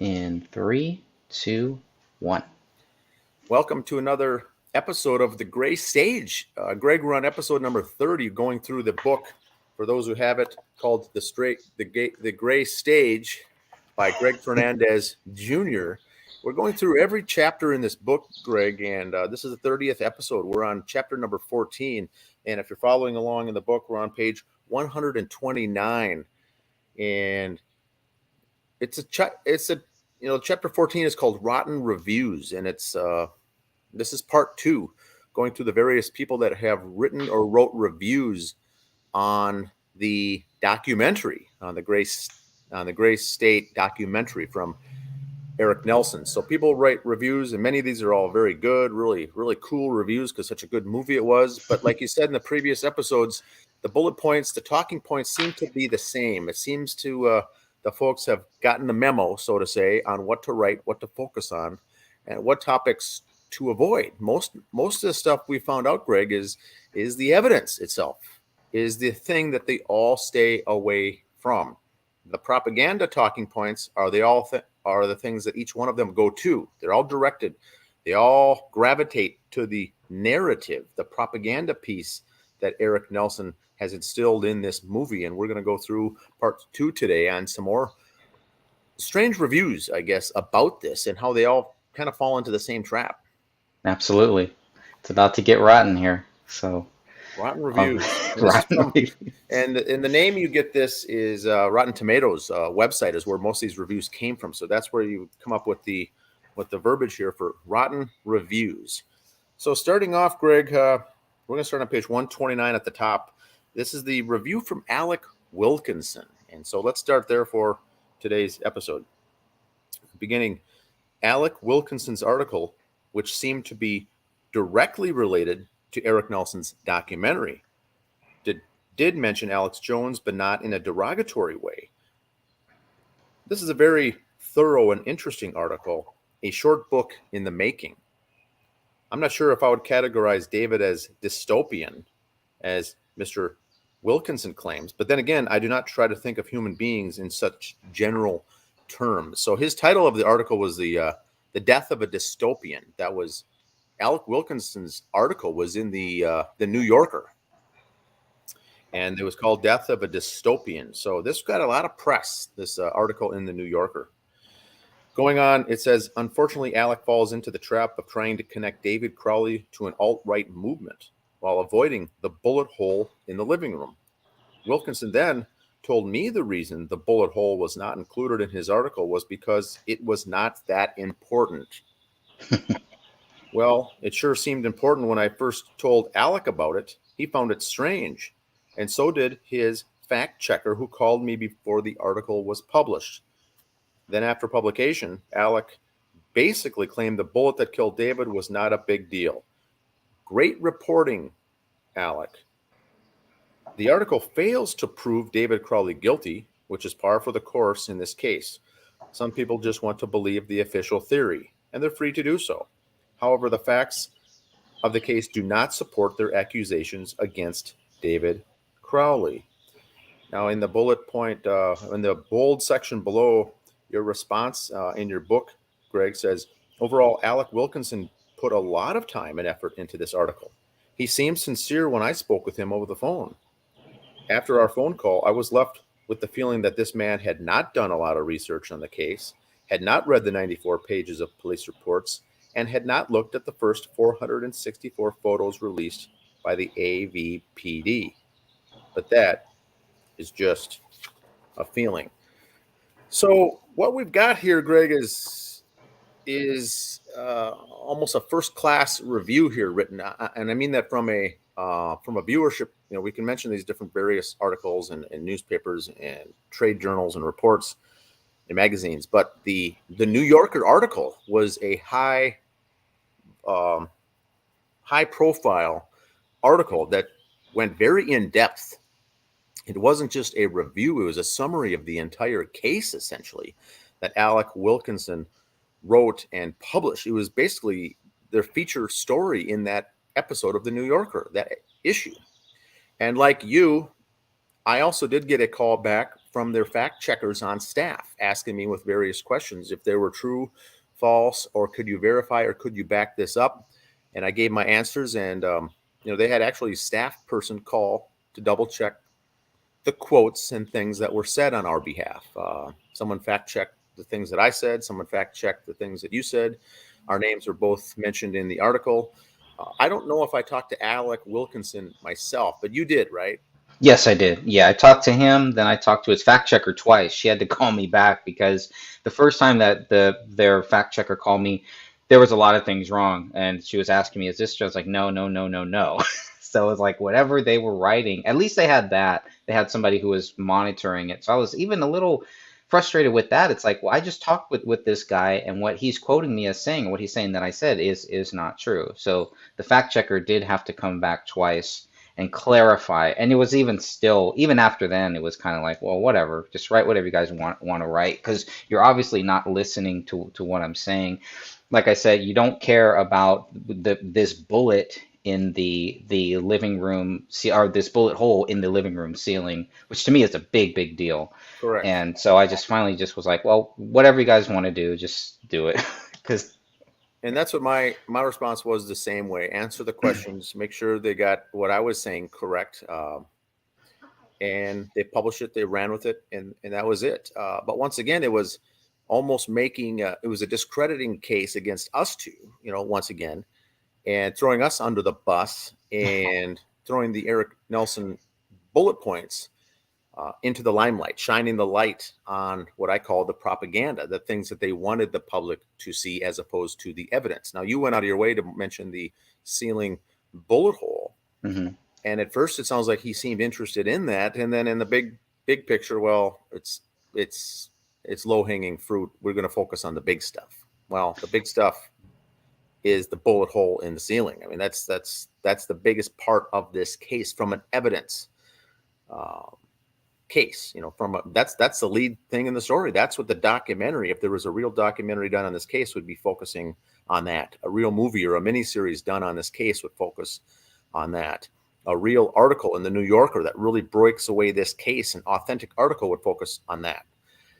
In three, two, one. Welcome to another episode of The Gray Stage. Greg, we're on episode number 30, going through the book, for those who have it, called The Gray Stage by Greg Fernandez Jr. We're going through every chapter in this book, Greg, and this is the 30th episode. We're on chapter number 14, and if you're following along in the book, we're on page 129, and chapter 14 is called Rotten Reviews, and this is part 2, going through the various people that have written or wrote reviews on the documentary, on the Gray State documentary from Eric Nelson. So people write reviews, and many of these are all very good, really, really cool reviews because such a good movie it was. But like you said in the previous episodes, the bullet points, the talking points seem to be the same. It seems to the folks have gotten the memo, so to say, on what to write, what to focus on, and what topics to avoid. Most of the stuff we found out, Greg, is the evidence itself, is the thing that they all stay away from. The propaganda talking points are the things that each one of them go to. They're all directed. They all gravitate to the narrative, the propaganda piece that Eric Nelson has instilled in this movie. And we're going to go through part 2 today on some more strange reviews, I guess, about this and how they all kind of fall into the same trap. Absolutely. It's about to get rotten here. So Rotten Reviews. And the name you get this is Rotten Tomatoes website is where most of these reviews came from. So that's where you come up with the verbiage here for Rotten Reviews. So starting off, Greg, we're going to start on page 129 at the top. This is the review from Alec Wilkinson. And so let's start there for today's episode. Beginning, Alec Wilkinson's article, which seemed to be directly related to Eric Nelson's documentary, did mention Alex Jones, but not in a derogatory way. This is a very thorough and interesting article, a short book in the making. I'm not sure if I would categorize David as dystopian, as Mr. Wilkinson claims, but then again, I do not try to think of human beings in such general terms. So his title of the article was the Death of a Dystopian. That was Alec Wilkinson's article, was in the New Yorker, and it was called Death of a Dystopian. So this got a lot of press, this article in the New Yorker. Going on, it says, unfortunately, Alec falls into the trap of trying to connect David Crowley to an alt-right movement while avoiding the bullet hole in the living room. Wilkinson then told me the reason the bullet hole was not included in his article was because it was not that important. Well, it sure seemed important when I first told Alec about it. He found it strange, and so did his fact checker who called me before the article was published. Then after publication, Alec basically claimed the bullet that killed David was not a big deal. Great reporting, Alec. The article fails to prove David Crowley guilty, which is par for the course in this case. Some people just want to believe the official theory, and they're free to do so. However, the facts of the case do not support their accusations against David Crowley. Now, in the bullet point, in the bold section below, your response in your book, Greg, says, overall, Alec Wilkinson put a lot of time and effort into this article. He seemed sincere when I spoke with him over the phone. After our phone call, I was left with the feeling that this man had not done a lot of research on the case, had not read the 94 pages of police reports, and had not looked at the first 464 photos released by the AVPD. But that is just a feeling. So what we've got here, Greg, is almost a first-class review here written, and I mean that from a viewership. You know, we can mention these different various articles and newspapers and trade journals and reports and magazines, but the New Yorker article was a high profile article that went very in depth. It wasn't just a review, it was a summary of the entire case, essentially, that Alec Wilkinson wrote and published. It was basically their feature story in that episode of the New Yorker, that issue. And like you, I also did get a call back from their fact checkers on staff, asking me with various questions if they were true, false, or could you verify, or could you back this up? And I gave my answers, and they had actually a staff person call to double check the quotes and things that were said on our behalf. Someone fact checked the things that I said. Someone fact checked the things that you said. Our names are both mentioned in the article. I don't know if I talked to Alec Wilkinson myself, but you did, right? Yes, I did. Yeah, I talked to him, then I talked to his fact checker twice. She had to call me back because the first time that their fact checker called me, there was a lot of things wrong, and she was asking me, "Is this?" I was like, "No, no, no, no, no." So it was like whatever they were writing, at least they had that. They had somebody who was monitoring it. So I was even a little frustrated with that. It's like, well, I just talked with this guy, and what he's quoting me as saying, what he's saying that I said is not true. So the fact checker did have to come back twice and clarify. And it was even after then, it was kind of like, well, whatever, just write whatever you guys want to write, because you're obviously not listening to what I'm saying. Like I said, you don't care about this bullet in the living room, or this bullet hole in the living room ceiling, which to me is a big deal. Correct. And so I just finally just was like, well, whatever you guys want to do, just do it. Because And that's what my response was, the same way. Answer the questions, make sure they got what I was saying correct. And they published it, they ran with it, and that was it. But once again, it was almost it was a discrediting case against us two, once again, and throwing us under the bus and throwing the Eric Nelson bullet points into the limelight, shining the light on what I call the propaganda, the things that they wanted the public to see as opposed to the evidence. Now, you went out of your way to mention the ceiling bullet hole. mm-hmm. And at first it sounds like he seemed interested in that. And then in the big picture, well, it's low hanging fruit. We're going to focus on the big stuff. Well, the big stuff is the bullet hole in the ceiling. I mean, that's the biggest part of this case from an evidence case. That's the lead thing in the story. That's what the documentary, if there was a real documentary done on this case, would be focusing on that. A real movie or a miniseries done on this case would focus on that. A real article in the New Yorker that really breaks away this case, an authentic article, would focus on that.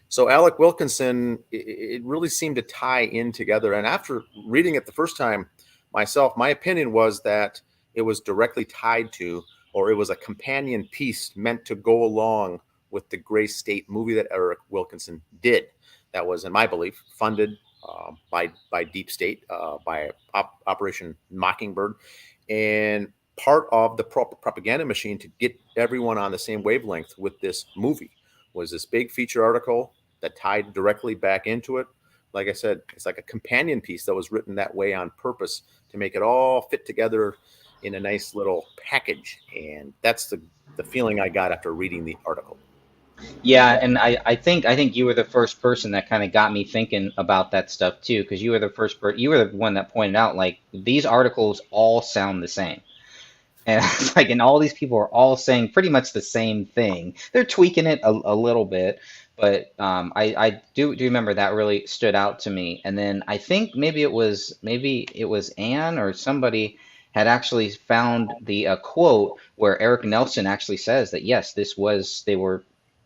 So Alec Wilkinson, it really seemed to tie in together. And after reading it the first time myself, my opinion was that it was directly tied to, or it was a companion piece meant to go along with the Gray State movie that Eric Wilkinson did. That was, in my belief, funded by Deep State, by Operation Mockingbird, and part of the propaganda machine to get everyone on the same wavelength with this movie was this big feature article that tied directly back into it. Like I said, it's like a companion piece that was written that way on purpose to make it all fit together in a nice little package. And that's the feeling I got after reading the article. Yeah, and I think you were the first person that kind of got me thinking about that stuff too, because you were you were the one that pointed out, like, these articles all sound the same. And it's like, and all these people are all saying pretty much the same thing. They're tweaking it a little bit, but I do remember that really stood out to me. And then I think maybe it was Anne or somebody had actually found the quote where Eric Nelson actually says that yes,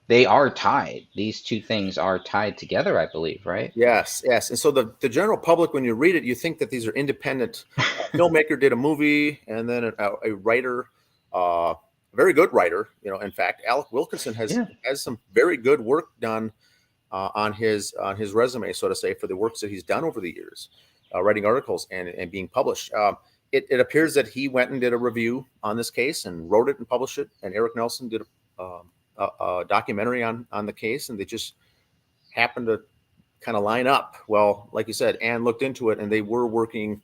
they are tied. These two things are tied together, I believe, right? Yes. And so the general public, when you read it, you think that these are independent. A filmmaker did a movie, and then a writer, a very good writer. In fact, Alec Wilkinson has some very good work done on his resume, so to say, for the works that he's done over the years, writing articles and being published. It appears that he went and did a review on this case and wrote it and published it, and Eric Nelson did a documentary on the case, and they just happened to kind of line up. Well, like you said, Anne looked into it, and they were working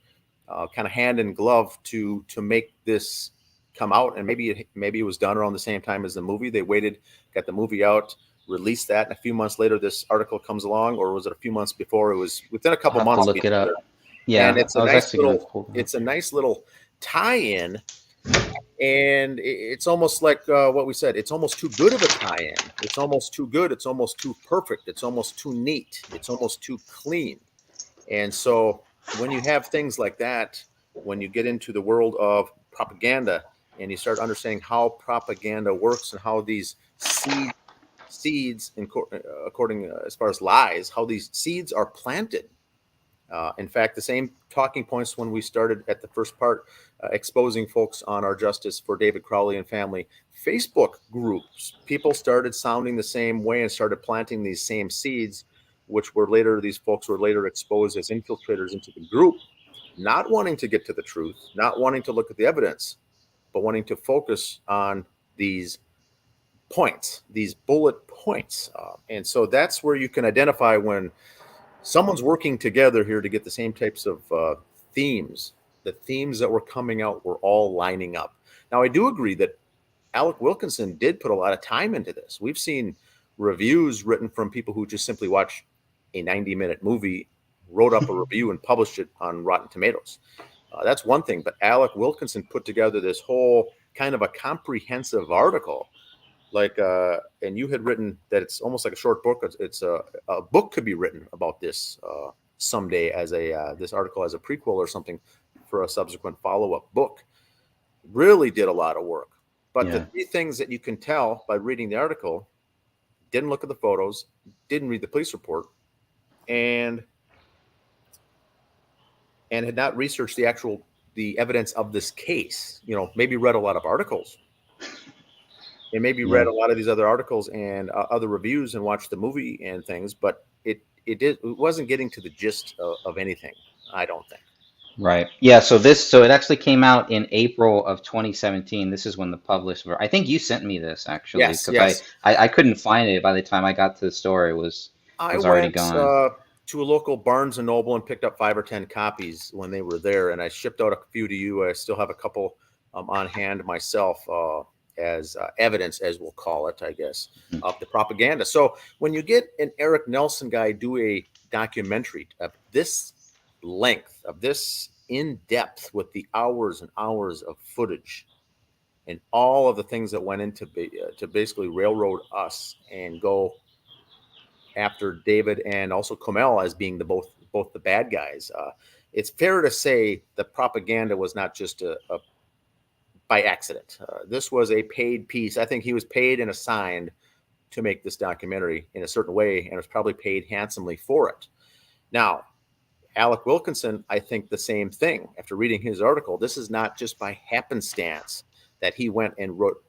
kind of hand in glove to make this come out. And maybe it was done around the same time as the movie. They waited, got the movie out, released that, and a few months later this article comes along. Or was it a few months before? It was within a couple months. To look it up. Yeah, and it's a nice little tie-in. And it's almost like what we said. It's almost too good of a tie-in. It's almost too good. It's almost too perfect. It's almost too neat. It's almost too clean. And so when you have things like that, when you get into the world of propaganda and you start understanding how propaganda works and how these seeds seeds, according as far as lies, how these seeds are planted. In fact, the same talking points when we started at the first part, exposing folks on our justice for David Crowley and family Facebook groups. People started sounding the same way and started planting these same seeds, which were later, these folks were later exposed as infiltrators into the group, not wanting to get to the truth, not wanting to look at the evidence, but wanting to focus on these points, these bullet points. And so that's where you can identify when someone's working together here to get the same types of themes. The themes that were coming out were all lining up. Now, I do agree that Alec Wilkinson did put a lot of time into this. We've seen reviews written from people who just simply watched a 90-minute movie, wrote up a review, and published it on Rotten Tomatoes. That's one thing. But Alec Wilkinson put together this whole kind of a comprehensive article. Like, and you had written that it's almost like a short book. It's a book could be written about this someday as this article as a prequel or something for a subsequent follow-up book. Really did a lot of work. But the three things that you can tell by reading the article: didn't look at the photos, didn't read the police report, and had not researched the evidence of this case. Maybe read a lot of articles. And maybe read a lot of these other articles and other reviews and watched the movie and things, but it wasn't getting to the gist of anything, I don't think. Right. Yeah. So it actually came out in April of 2017. This is when the published. I think you sent me this actually, Yes. I couldn't find it by the time I got to the store. It was already gone. I went to a local Barnes and Noble and picked up 5 or 10 copies when they were there, and I shipped out a few to you. I still have a couple on hand myself. As evidence, as we'll call it, I guess, of the propaganda. So when you get an Eric Nelson guy do a documentary of this length, of this in depth, with the hours and hours of footage and all of the things that went into to basically railroad us and go after David and also Comel as being both the bad guys, it's fair to say the propaganda was not just a by accident. This was a paid piece. I think he was paid and assigned to make this documentary in a certain way, and was probably paid handsomely for it. Now, Alec Wilkinson, I think the same thing. After reading his article, this is not just by happenstance that he went and wrote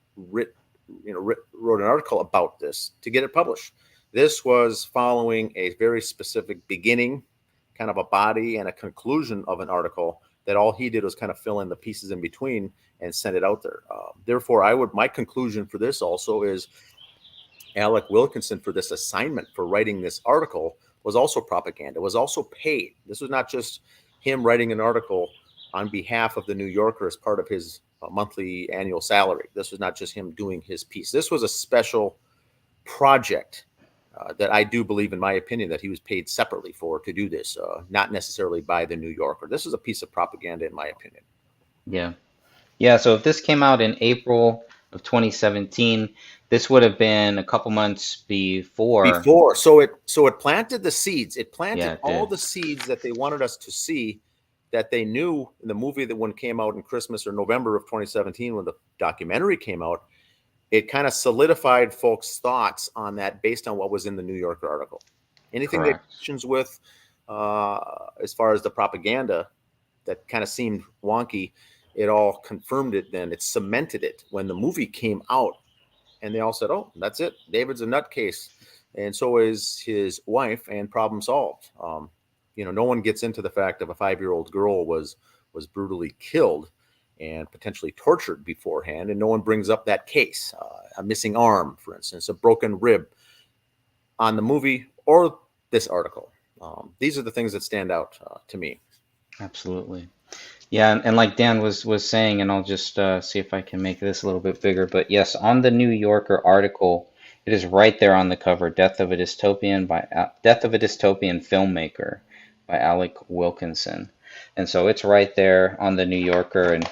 an article about this to get it published. This was following a very specific beginning, kind of a body and a conclusion of an article that all he did was kind of fill in the pieces in between and send it out there. Therefore, my conclusion for this also is Alec Wilkinson, for this assignment for writing this article, was also propaganda, was also paid. This was not just him writing an article on behalf of the New Yorker as part of his monthly annual salary. This was not just him doing his piece. This was a special project that I do believe, in my opinion, that he was paid separately for to do this, not necessarily by the New Yorker. This is a piece of propaganda, in my opinion. Yeah. Yeah. So if this came out in April of 2017, this would have been a couple months before. So it planted the seeds. It planted all did. the seeds that they wanted us to see, that they knew in the movie that when it came out in Christmas or November of 2017, when the documentary came out. It kind of solidified folks' thoughts on that based on what was in the New Yorker article. Anything they questions with as far as the propaganda that kind of seemed wonky, it all confirmed it then. It cemented it when the movie came out. And they all said, oh, that's it. David's a nutcase. And so is his wife, and problem solved. No one gets into the fact of a 5-year-old girl was brutally killed and potentially tortured beforehand, and no one brings up that case, a missing arm, for instance, a broken rib, on the movie or this article. These are the things that stand out to me. Absolutely. Yeah, and like Dan was saying, and I'll just see if I can make this a little bit bigger, but yes, on the New Yorker article, it is right there on the cover, Death of a Dystopian Filmmaker by Alec Wilkinson. And so it's right there on the New Yorker, and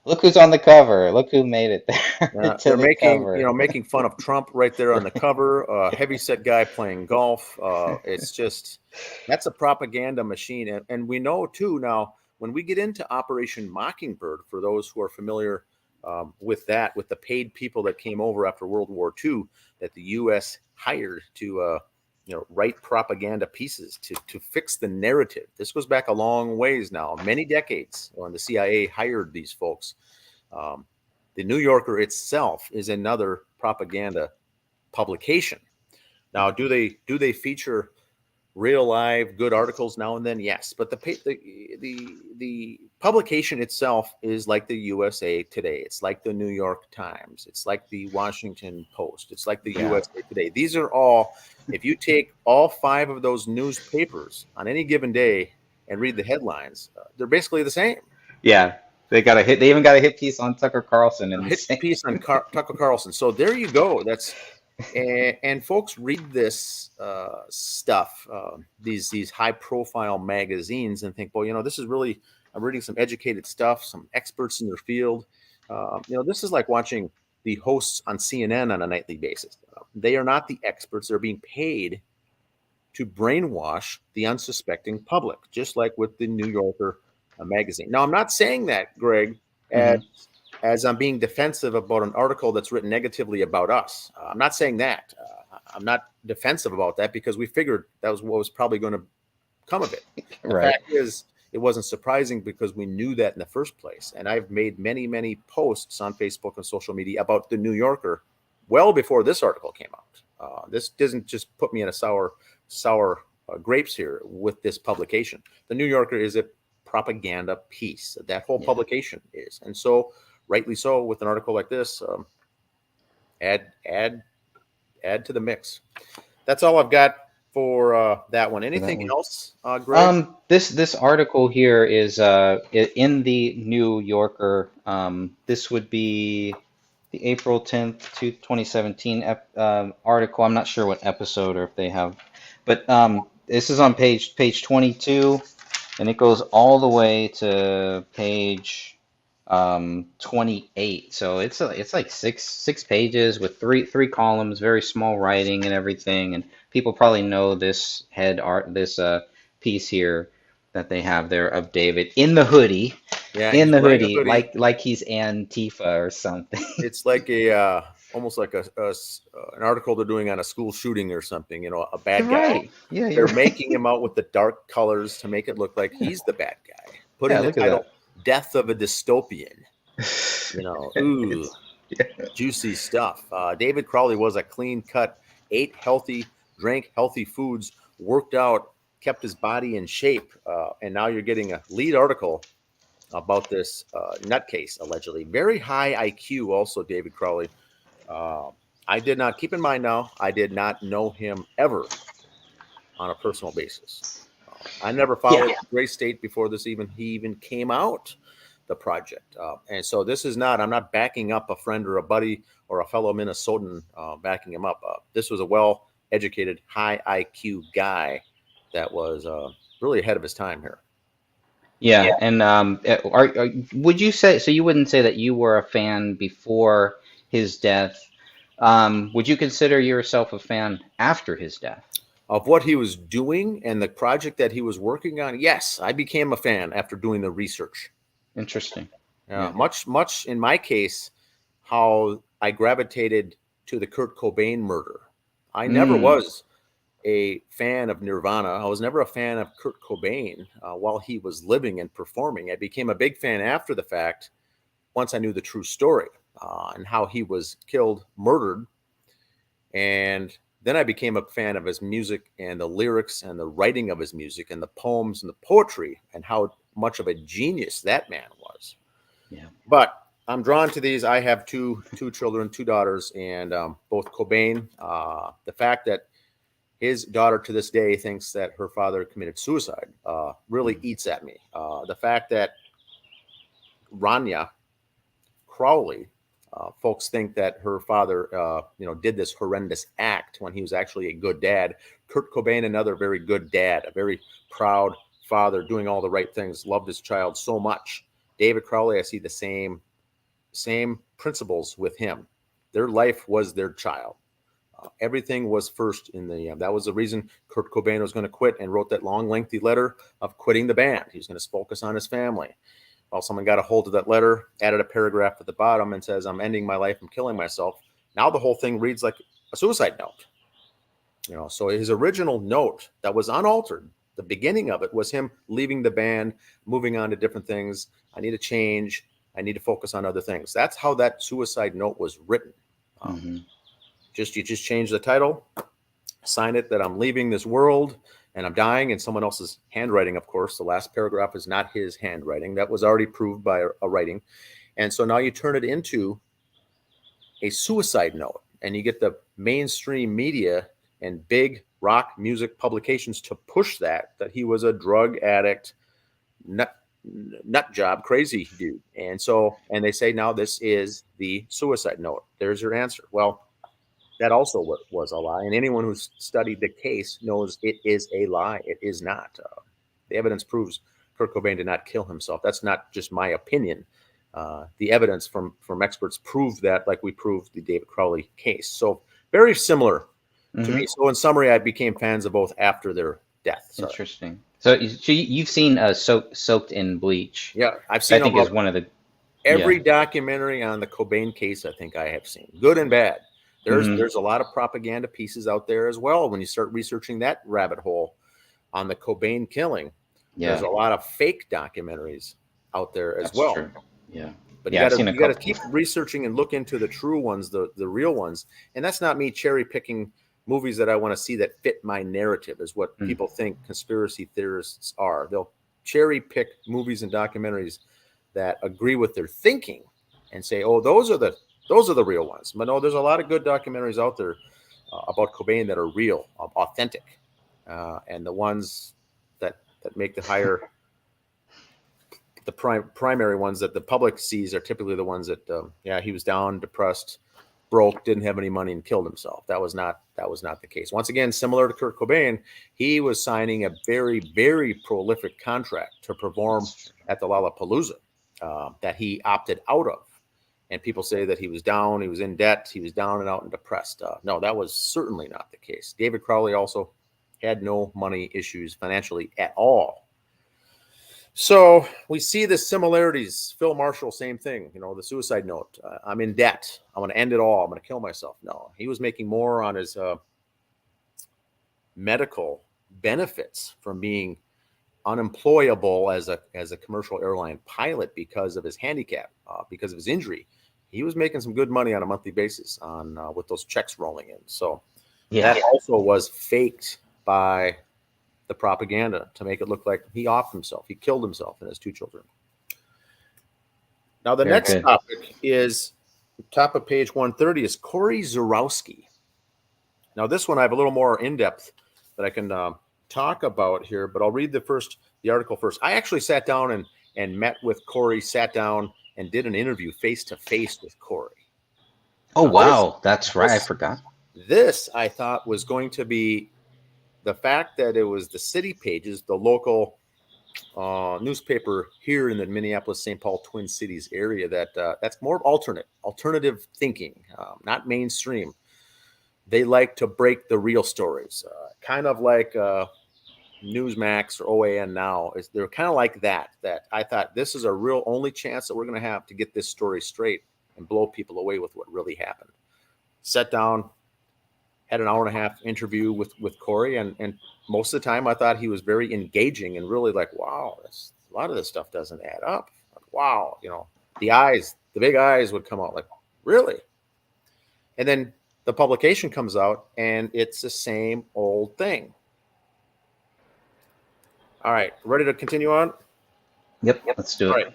look who's on the cover. Look who made it there. They're making fun of Trump right there on the cover. Heavyset guy playing golf. It's just, that's a propaganda machine. And we know too now, when we get into Operation Mockingbird, for those who are familiar with the paid people that came over after World War II, that the U.S. hired to write propaganda pieces to fix the narrative. This goes back a long ways now, many decades, when the CIA hired these folks. The New Yorker itself is another propaganda publication. Now, do they feature real live good articles now and then? Yes, but the publication itself is like the USA Today. It's like the New York Times. It's like the Washington Post. It's like the USA Today. These are all, if you take all 5 of those newspapers on any given day and read the headlines, they're basically the same. Yeah, they got a hit. They even got a hit piece on Tucker Carlson and a hit piece on Tucker Carlson. So there you go. That's and folks read this stuff, these high profile magazines, and think, well, this is really, I'm reading some educated stuff, some experts in their field. This is like watching the hosts on CNN on a nightly basis. They are not the experts. They're being paid to brainwash the unsuspecting public, just like with the New Yorker magazine. Now, I'm not saying that, Greg, as I'm being defensive about an article that's written negatively about us. I'm not saying that. I'm not defensive about that, because we figured that was what was probably going to come of it. The fact is, it wasn't surprising, because we knew that in the first place. And I've made many, many posts on Facebook and social media about the New Yorker well before this article came out. This doesn't just put me in a sour grapes here with this publication. The New Yorker is a propaganda piece. That whole publication is. And so, rightly so, with an article like this, add to the mix. That's all I've got for that one. Anything else, Greg? This article here is in the New Yorker. This would be the April 10th, 2017 article. I'm not sure what episode or if they have, but this is on page 22, and it goes all the way to page 28. So it's like six pages with three columns, very small writing and everything. And people probably know this this piece here that they have there of David in the hoodie, hoodie, like he's Antifa or something. It's like almost like an article they're doing on a school shooting or something. A bad guy. Yeah, they're making him out with the dark colors to make it look like he's the bad guy. Putting the title "Death of a Dystopian." Ooh, juicy stuff. David Crowley was a clean-cut, ate healthy, drank healthy foods, worked out, kept his body in shape, and now you're getting a lead article about this nutcase, allegedly. Very high IQ also, David Crowley. I did not, keep in mind now, I did not know him ever on a personal basis. I never followed Gray State before he even came out, the project. And so this is not, I'm not backing up a friend or a buddy or a fellow Minnesotan backing him up. This was a well-educated, high IQ guy that was really ahead of his time here. Yeah. And would you say, so you wouldn't say that you were a fan before his death? Would you consider yourself a fan after his death? Of what he was doing and the project that he was working on? Yes, I became a fan after doing the research. Interesting. Much in my case, how I gravitated to the Kurt Cobain murder. I never was a fan of Nirvana. I was never a fan of Kurt Cobain while he was living and performing. I became a big fan after the fact, once I knew the true story and how he was killed, murdered. And then I became a fan of his music and the lyrics and the writing of his music and the poems and the poetry and how much of a genius that man was. Yeah. But I'm drawn to these. I have two children, 2 daughters, and both Cobain, the fact that his daughter to this day thinks that her father committed suicide really eats at me. The fact that Rania Crowley, folks think that her father, did this horrendous act when he was actually a good dad. Kurt Cobain, another very good dad, a very proud father, doing all the right things, loved his child so much. David Crowley, I see the same principles with him. Their life was their child. Everything was first in the that was the reason Kurt Cobain was going to quit and wrote that long, lengthy letter of quitting the band. He was going to focus on his family. Well, someone got a hold of that letter, added a paragraph at the bottom and says, "I'm ending my life, I'm killing myself." Now the whole thing reads like a suicide note. So his original note that was unaltered, the beginning of it was him leaving the band, moving on to different things. I need to change. I need to focus on other things. That's how that suicide note was written. Mm-hmm. You just change the title, sign it that I'm leaving this world and I'm dying in someone else's handwriting. Of course, the last paragraph is not his handwriting. That was already proved by a writing. And so now you turn it into a suicide note, and you get the mainstream media and big rock music publications to push that he was a drug addict, nut job, crazy dude. And they say now this is the suicide note. There's your answer. Well, that also was a lie. And anyone who's studied the case knows it is a lie. It is not. The evidence proves Kurt Cobain did not kill himself. That's not just my opinion. The evidence from experts proved that, like we proved the David Crowley case. So very similar to me. So in summary, I became fans of both after their death. Sorry. Interesting. So you've seen Soaked in Bleach. Yeah, I've seen. I think is one of the every documentary on the Cobain case. I think I have seen, good and bad. There's a lot of propaganda pieces out there as well. When you start researching that rabbit hole on the Cobain killing, there's a lot of fake documentaries out there as well. True. Yeah. But you got to keep researching and look into the true ones, the real ones. And that's not me cherry picking movies that I want to see that fit my narrative, is what people think conspiracy theorists are. They'll cherry pick movies and documentaries that agree with their thinking and say, oh, those are the real ones. But no, there's a lot of good documentaries out there about Cobain that are real, authentic. And the ones that make the higher... the primary ones that the public sees are typically the ones that, he was down, depressed, broke, didn't have any money, and killed himself. That was not the case. Once again, similar to Kurt Cobain, he was signing a very, very prolific contract to perform at the Lollapalooza that he opted out of. And people say that he was down, he was in debt, he was down and out and depressed. No, that was certainly not the case. David Crowley also had no money issues financially at all. So we see the similarities. Phil Marshall, same thing. The suicide note. I'm in debt. I'm going to end it all. I'm going to kill myself. No, he was making more on his medical benefits from being unemployable as a commercial airline pilot because of his handicap, because of his injury. He was making some good money on a monthly basis with those checks rolling in. So that also was faked by the propaganda to make it look like he offed himself. He killed himself and his two children. Now, the next topic is top of page 130 is Cory Zurowski. Now, this one I have a little more in-depth that I can talk about here, but I'll read the article first. I actually sat down and met with Cory, sat down and did an interview face-to-face with Cory. Oh, wow. That's right. I forgot. This, I thought, was going to be the fact that it was the City Pages, the local newspaper here in the Minneapolis-St. Paul Twin Cities area, that's more alternative thinking, not mainstream. They like to break the real stories, kind of like Newsmax or OAN now. They're kind of like that I thought this is a real only chance that we're going to have to get this story straight and blow people away with what really happened. Sat down, had an hour and a half interview with Cory, and most of the time I thought he was very engaging and really like, wow, a lot of this stuff doesn't add up. Like, wow, the big eyes would come out like, really? And then the publication comes out and it's the same old thing. All right, ready to continue on? Yep, let's do it. All right.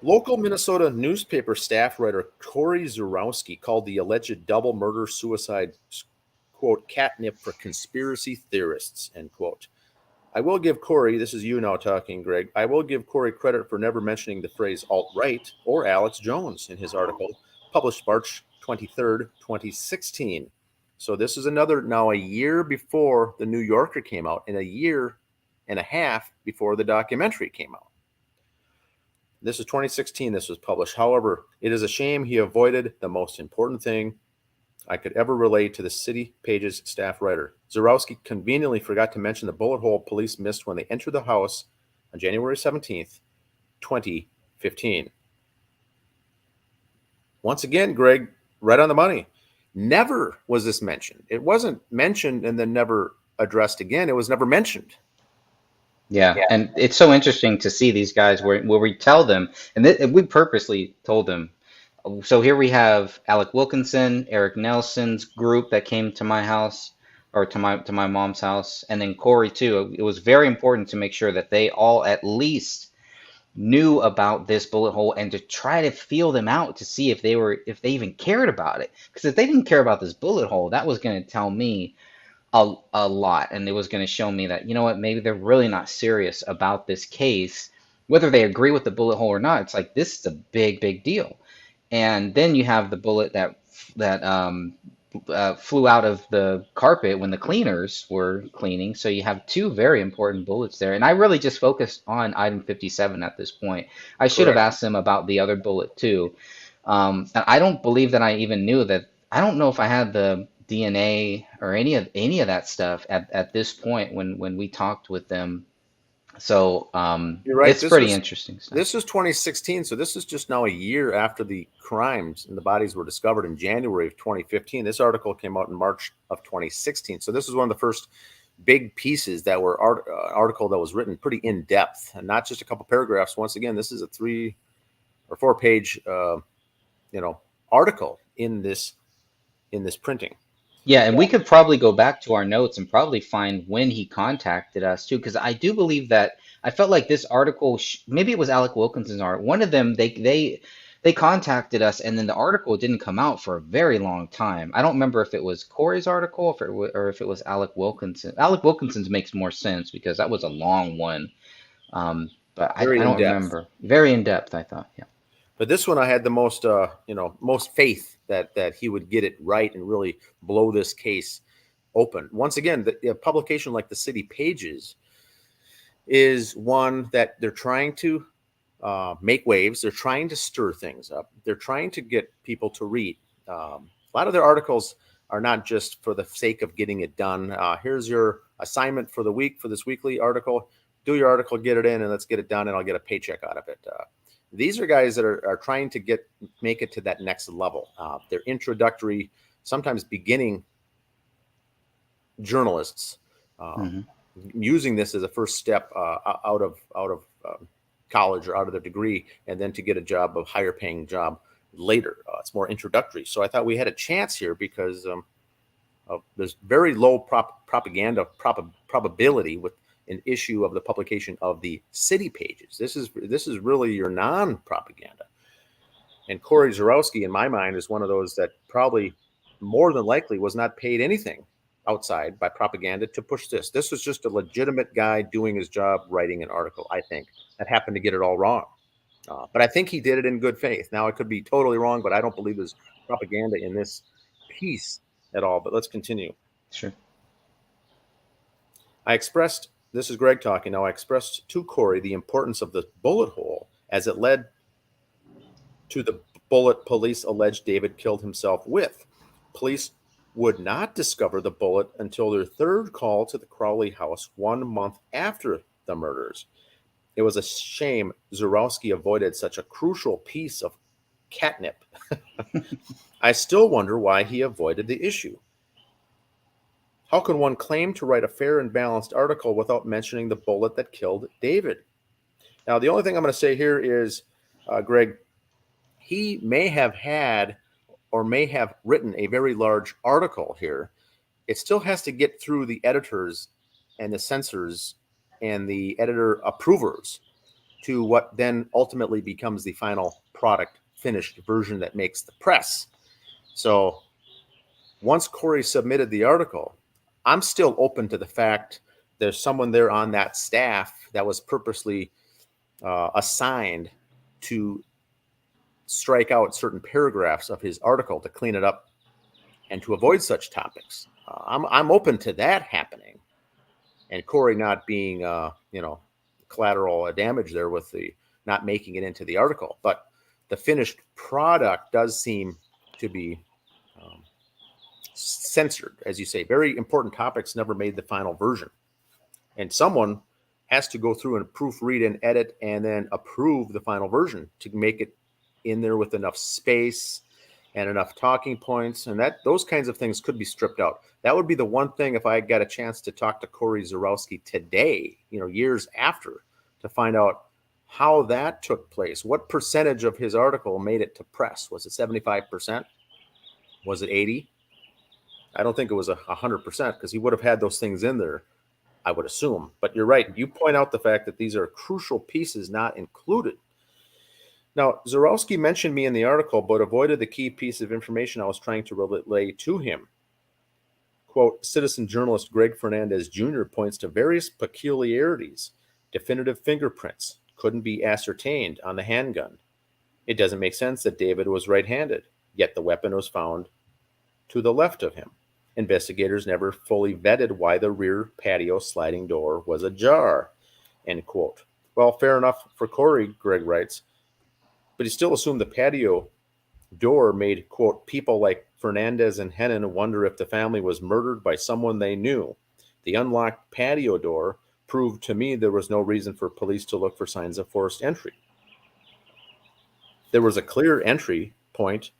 Local Minnesota newspaper staff writer Cory Zurowski called the alleged double murder suicide, quote, catnip for conspiracy theorists, end quote. I will give Cory, this is you now talking, Greg, I will give Cory credit for never mentioning the phrase alt-right or Alex Jones in his article, published March 23rd, 2016. So this is now a year before the New Yorker came out and a year and a half before the documentary came out. This is 2016, this was published. However, it is a shame he avoided the most important thing I could ever relate to the City Pages staff writer. Zorowski conveniently forgot to mention the bullet hole police missed when they entered the house on January 17th, 2015. Once again, Greg, right on the money. Never was this mentioned. It wasn't mentioned and then never addressed again. It was never mentioned. Yeah, and it's so interesting to see these guys where we tell them, and we purposely told them. So here we have Alec Wilkinson, Eric Nelson's group that came to my house or to my mom's house, and then Cory too. It was very important to make sure that they all at least knew about this bullet hole and to try to feel them out to see if they even cared about it. Because if they didn't care about this bullet hole, that was going to tell me a lot, and it was going to show me that, you know what, maybe they're really not serious about this case, whether they agree with the bullet hole or not. It's like, this is a big deal. And then you have the bullet that flew out of the carpet when the cleaners were cleaning. So you have two very important bullets there. And I really just focused on item 57 at this point. I should have asked them about the other bullet too. And I don't believe that I even knew that. I don't know if I had the DNA or any of that stuff at this point when we talked with them. So You're right. it's pretty interesting stuff. This is 2016, so this is just now a year after the crimes and the bodies were discovered in January of 2015. This article came out in March of 2016. So this is one of the first big pieces that were article that was written pretty in depth, and not just a couple paragraphs. Once again, this is a 3 or 4 page article in this printing. Yeah, and we could probably go back to our notes and probably find when he contacted us too, because I do believe that I felt like this article, maybe it was Alec Wilkinson's art. One of them, they contacted us, and then the article didn't come out for a very long time. I don't remember if it was Cory's article or if it was Alec Wilkinson. Alec Wilkinson's makes more sense because that was a long one, but I don't remember. Very in depth, I thought. Yeah. But this one, I had the most faith that he would get it right and really blow this case open. Once again, the publication like the City Pages is one that they're trying to make waves. They're trying to stir things up. They're trying to get people to read. A lot of their articles are not just for the sake of getting it done. Here's your assignment for the week for this weekly article. Do your article, get it in, and let's get it done, and I'll get a paycheck out of it. These are guys that are trying to make it to that next level. They're introductory, sometimes beginning journalists, using this as a first step out of college or out of their degree, and then to get a job, a higher paying job later. It's more introductory. So I thought we had a chance here because there's very low propaganda probability with an issue of the publication of the City Pages. This is really your non-propaganda. And Cory Zurowski, in my mind, is one of those that probably more than likely was not paid anything outside by propaganda to push this. This was just a legitimate guy doing his job, writing an article, I think, that happened to get it all wrong. But I think he did it in good faith. Now, it could be totally wrong, but I don't believe there's propaganda in this piece at all. But let's continue. Sure. This is Greg talking now. I expressed to Cory the importance of the bullet hole as it led to the bullet police alleged David killed himself with. Police would not discover the bullet until their third call to the Crowley house 1 month after the murders. It was a shame Zorowski avoided such a crucial piece of catnip. I still wonder why he avoided the issue. How can one claim to write a fair and balanced article without mentioning the bullet that killed David? Now, the only thing I'm going to say here is, Greg, he may have had or may have written a very large article here. It still has to get through the editors and the censors and the editor approvers to what then ultimately becomes the final product, finished version that makes the press. So once Cory submitted the article, I'm still open to the fact there's someone there on that staff that was purposely assigned to strike out certain paragraphs of his article to clean it up and to avoid such topics. I'm open to that happening, and Cory not being collateral damage there with the not making it into the article. But the finished product does seem to be censored, as you say. Very important topics never made the final version, and someone has to go through and proofread and edit and then approve the final version to make it in there with enough space and enough talking points, and that those kinds of things could be stripped out. That would be the one thing if I got a chance to talk to Cory Zurowski today, years after, to find out how that took place. What percentage of his article made it to press? Was it 75%? Was it 80? I don't think it was 100% because he would have had those things in there, I would assume. But you're right. You point out the fact that these are crucial pieces not included. Now, Zorowski mentioned me in the article, but avoided the key piece of information I was trying to relay to him. Quote, citizen journalist Greg Fernandez Jr. points to various peculiarities. Definitive fingerprints couldn't be ascertained on the handgun. It doesn't make sense that David was right-handed, yet the weapon was found to the left of him. Investigators never fully vetted why the rear patio sliding door was ajar, end quote. Well, fair enough for Cory, Greg writes, but he still assumed the patio door made, quote, people like Fernandez and Hennon wonder if the family was murdered by someone they knew. The unlocked patio door proved to me there was no reason for police to look for signs of forced entry. There was a clear entry point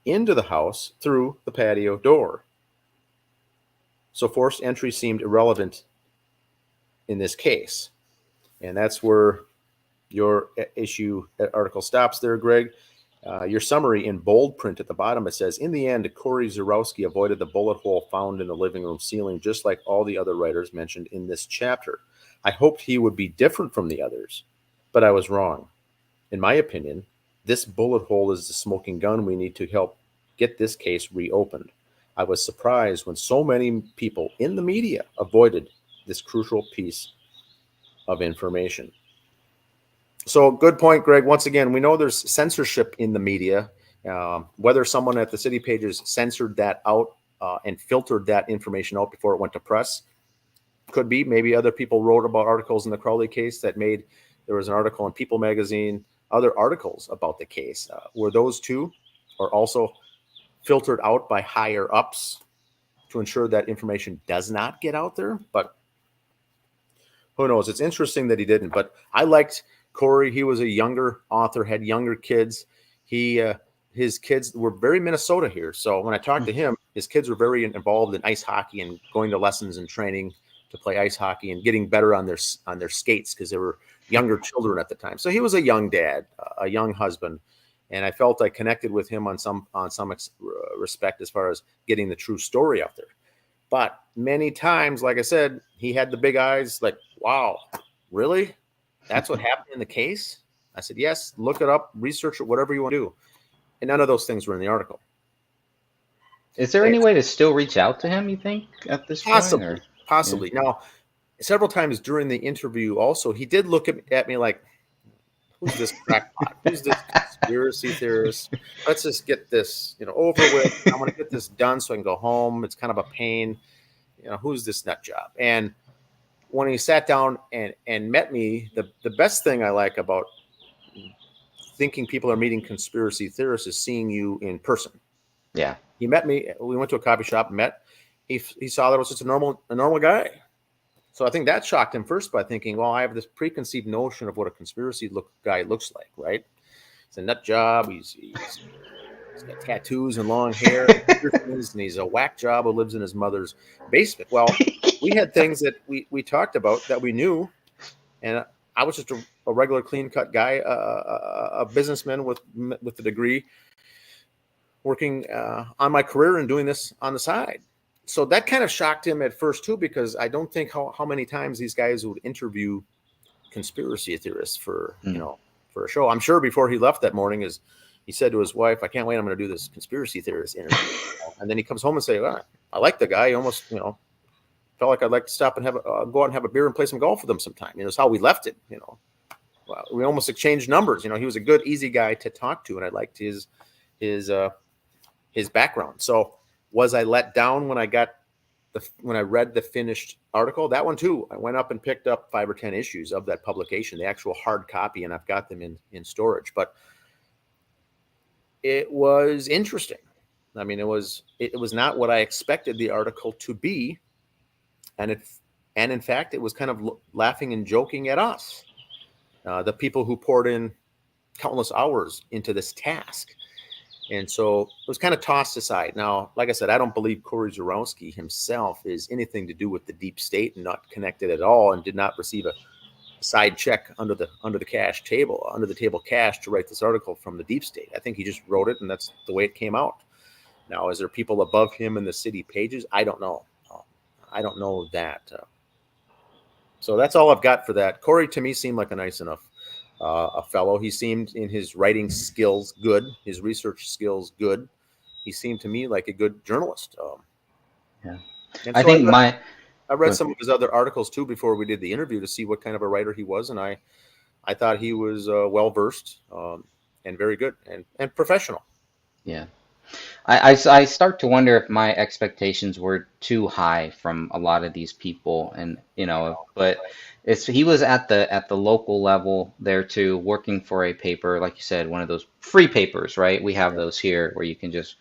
into the house through the patio door. So forced entry seemed irrelevant in this case. And that's where your issue article stops there, Greg. Your summary in bold print at the bottom, it says, in the end, Cory Zurowski avoided the bullet hole found in the living room ceiling, just like all the other writers mentioned in this chapter. I hoped he would be different from the others, but I was wrong. In my opinion, this bullet hole is the smoking gun we need to help get this case reopened. I was surprised when so many people in the media avoided this crucial piece of information. So good point, Greg. Once again, we know there's censorship in the media. Whether someone at the City Pages censored that out and filtered that information out before it went to press could be. Maybe other people wrote about articles in the Crowley case that made, there was an article in People magazine, other articles about the case. Were those two or also filtered out by higher ups to ensure that information does not get out there? But who knows? It's interesting that he didn't. But I liked Cory. He was a younger author, had younger kids. His kids were very Minnesota here. So when I talked to him, his kids were very involved in ice hockey and going to lessons and training to play ice hockey and getting better on their skates because they were younger children at the time. So he was a young dad, a young husband, and I felt I connected with him on some respect as far as getting the true story out there. But many times, like I said, he had the big eyes, like, wow, really? That's what happened in the case? I said, yes, look it up, research it, whatever you want to do. And none of those things were in the article. Is there any way to still reach out to him, you think, at this point? Or? Possibly. Yeah. Now, several times during the interview also, he did look at me like, who's this crackpot? Who's this conspiracy theorist? Let's just get this, over with. I want to get this done so I can go home. It's kind of a pain. Who's this nut job? And when he sat down and met me, the best thing I like about thinking people are meeting conspiracy theorists is seeing you in person. Yeah. He met me. We went to a coffee shop, met. He saw that I was just a normal guy. So I think that shocked him first by thinking, well, I have this preconceived notion of what a conspiracy guy looks like, right? It's a nut job. He's got tattoos and long hair, and he's a whack job who lives in his mother's basement. Well, we had things that we talked about that we knew, and I was just a regular clean-cut guy, a businessman with a degree, working on my career and doing this on the side. So that kind of shocked him at first too, because I don't think how many times these guys would interview conspiracy theorists for for a show. I'm sure before he left that morning, he said to his wife, "I can't wait. I'm going to do this conspiracy theorist interview." And then he comes home and say, well, "I like the guy. He almost felt like I'd like to stop and go out and have a beer and play some golf with him sometime." It's how we left it. Well, we almost exchanged numbers. He was a good, easy guy to talk to, and I liked his background. So was I let down when I read the finished article? That one too. I went up and picked up 5 or 10 issues of that publication, the actual hard copy, and I've got them in storage. But it was interesting. I mean, it was not what I expected the article to be, and in fact, it was kind of laughing and joking at us, the people who poured in countless hours into this task. And so it was kind of tossed aside. Now, like I said, I don't believe Cory Zurowski himself is anything to do with the deep state and not connected at all, and did not receive a side check under the table cash to write this article from the deep state. I think he just wrote it, and that's the way it came out. Now, is there people above him in the city pages? I don't know. I don't know that. So that's all I've got for that. Cory, to me, seemed like a nice enough a fellow. He seemed, in his writing skills, good. His research skills, good. He seemed to me like a good journalist. Yeah, and I so think I read some of his other articles too before we did the interview to see what kind of a writer he was, and I thought he was well versed and very good and professional. Yeah. I start to wonder if my expectations were too high from a lot of these people, and but he was at the local level there too, working for a paper, like you said, one of those free papers, right? We have those here where you can just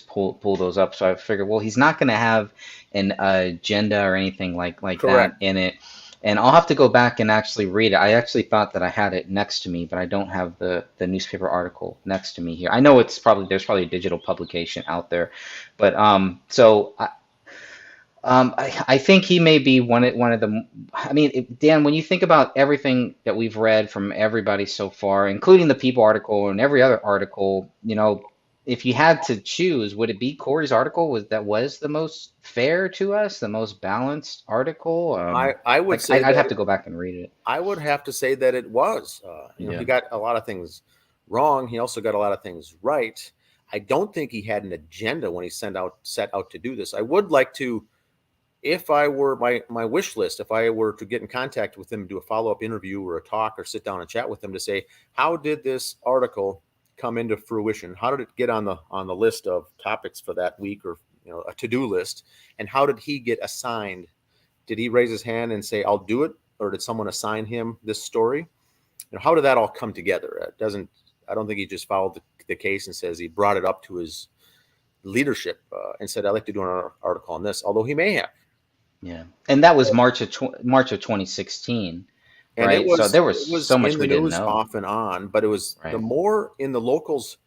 pull those up. So I figured, well, he's not going to have an agenda or anything like that in it. And I'll have to go back and actually read it. I actually thought that I had it next to me, but I don't have the newspaper article next to me here. I know there's probably a digital publication out there, but I think he may be one of the. I mean, Dan, when you think about everything that we've read from everybody so far, including the People article and every other article, if you had to choose, would it be Cory's article was the most fair to us, the most balanced article? I would say I'd have to go back and read it. I would have to say that it was. He got a lot of things wrong. He also got a lot of things right. I don't think he had an agenda when he set out to do this. I would like to, if I were my wish list, if I were to get in contact with him, do a follow-up interview or a talk or sit down and chat with him to say, how did this article come into fruition? How did it get on the list of topics for that week, or a to-do list? And how did he get assigned? Did he raise his hand and say, I'll do it? Or did someone assign him this story? How did that all come together? I don't think he just followed the case and says he brought it up to his leadership and said, I'd like to do an article on this, although he may have. Yeah. And that was March of 2016. And right. So there was so much we didn't know. Off and on, but it was right. The more in the locals.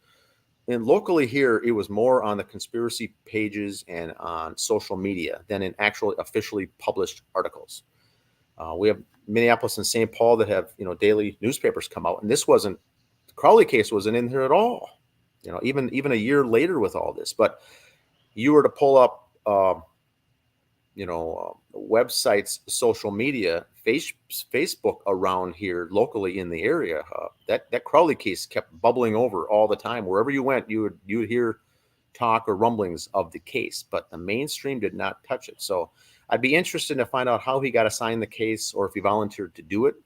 And locally here, it was more on the conspiracy pages and on social media than in actually officially published articles. We have Minneapolis and St. Paul that have daily newspapers come out, and the Crowley case wasn't in here at all. Even a year later with all this, but you were to pull up websites, social media, Facebook around here locally in the area. That Crowley case kept bubbling over all the time. Wherever you went, you would hear talk or rumblings of the case, but the mainstream did not touch it. So I'd be interested to find out how he got assigned the case, or if he volunteered to do it,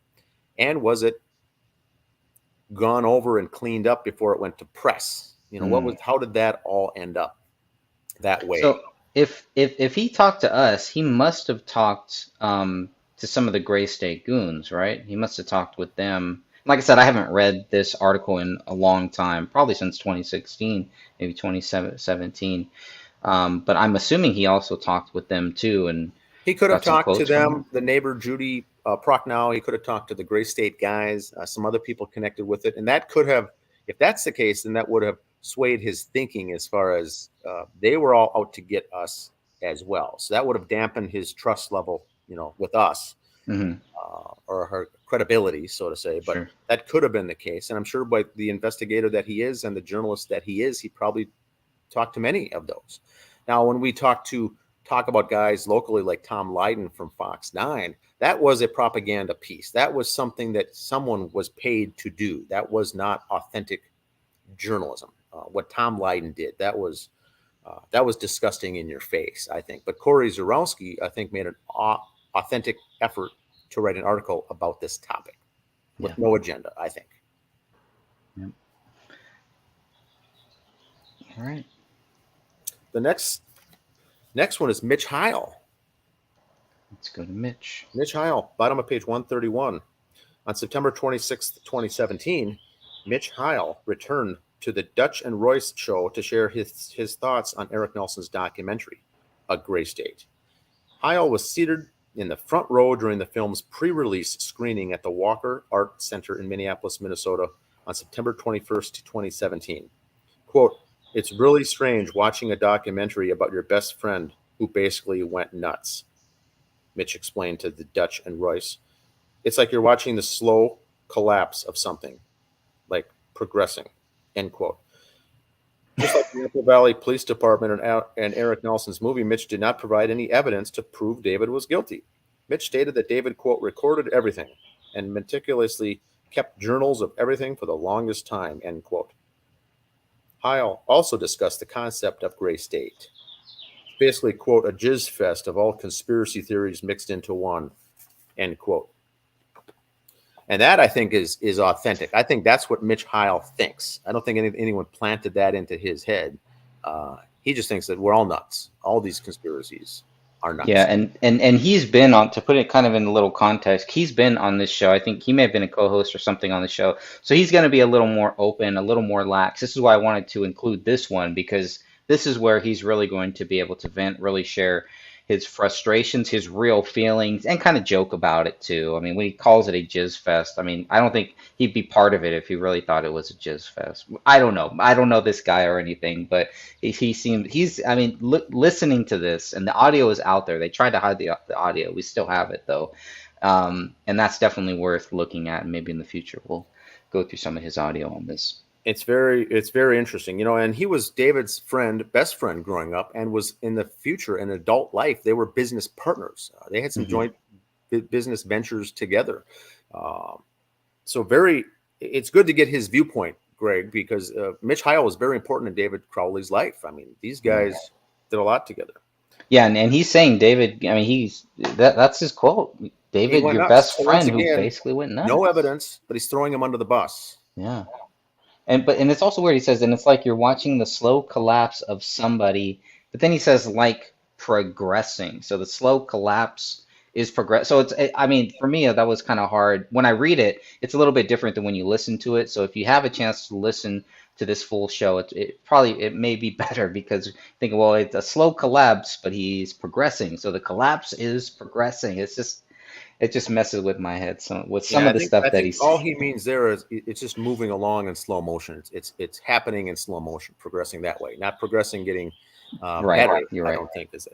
and was it gone over and cleaned up before it went to press? How did that all end up that way? So if he talked to us, he must have talked to some of the Gray State goons, right? He must have talked with them. Like I said, I haven't read this article in a long time, probably since 2016, maybe 2017. But I'm assuming he also talked with them too, and he could have talked to them. The neighbor Judy Prochnow. He could have talked to the Gray State guys, some other people connected with it, and that could have, if that's the case, then that would have swayed his thinking as far as they were all out to get us as well. So that would have dampened his trust level, with us, or her credibility, so to say. But sure. That could have been the case. And I'm sure by the investigator that he is and the journalist that he is, he probably talked to many of those. Now, when we talk about guys locally like Tom Lydon from Fox 9, that was a propaganda piece. That was something that someone was paid to do. That was not authentic journalism. What Tom Lydon did, that was disgusting in your face, I think. But Cory Zurowski, I think, made an authentic effort to write an article about this topic with no agenda, I think. Yep. All right. The next one is Mitch Heil. Let's go to Mitch. Mitch Heil, bottom of page 131. On September 26th, 2017, Mitch Heil returned to the Dutch and Royce show to share his thoughts on Eric Nelson's documentary, A Gray State. Heil was seated in the front row during the film's pre-release screening at the Walker Art Center in Minneapolis, Minnesota on September 21st, 2017. Quote, "It's really strange watching a documentary about your best friend who basically went nuts," Mitch explained to the Dutch and Royce. "It's like you're watching the slow collapse of something, like progressing," end quote. Just like the Apple Valley Police Department and Eric Nelson's movie, Mitch did not provide any evidence to prove David was guilty. Mitch stated that David, quote, "recorded everything and meticulously kept journals of everything for the longest time," end quote. Heil also discussed the concept of gray state. Basically, quote, "a jizz fest of all conspiracy theories mixed into one," end quote. And that, I think, is authentic. I think that's what Mitch Heil thinks. I don't think anyone planted that into his head. He just thinks that we're all nuts. All these conspiracies are nuts. Yeah, and he's been on, to put it kind of in a little context, he's been on this show. I think he may have been a co-host or something on the show. So he's going to be a little more open, a little more lax. This is why I wanted to include this one, because this is where he's really going to be able to vent, really share his frustrations, his real feelings, and kind of joke about it too. I mean, when he calls it a jizz fest, I mean, I don't think he'd be part of it if he really thought it was a jizz fest. I don't know. I don't know this guy or anything, but he seemed, I mean, listening to this, and the audio is out there. They tried to hide the audio. We still have it though. And that's definitely worth looking at. And maybe in the future we'll go through some of his audio on this. It's very interesting, and he was David's best friend growing up, and was in the future, in adult life, they were business partners. They had some joint business ventures together. So it's good to get his viewpoint, Greg, because Mitch Heil was very important in David Crowley's life. I mean, these guys did a lot together. Yeah, and he's saying David, I mean, that's his quote. David, your nuts. Best friend, who basically went nuts. No evidence, but he's throwing him under the bus. Yeah. And it's also weird. He says, and it's like you're watching the slow collapse of somebody, but then he says, like, progressing. So the slow collapse is progress. So I mean, for me, that was kind of hard. When I read it, it's a little bit different than when you listen to it. So if you have a chance to listen to this full show, it may be better, because thinking, well, it's a slow collapse, but he's progressing. So the collapse is progressing. It just messes with my head with some of the stuff that he's. All he means there is it's just moving along in slow motion. It's happening in slow motion, progressing that way, not progressing getting right. better. You're right. I don't think it's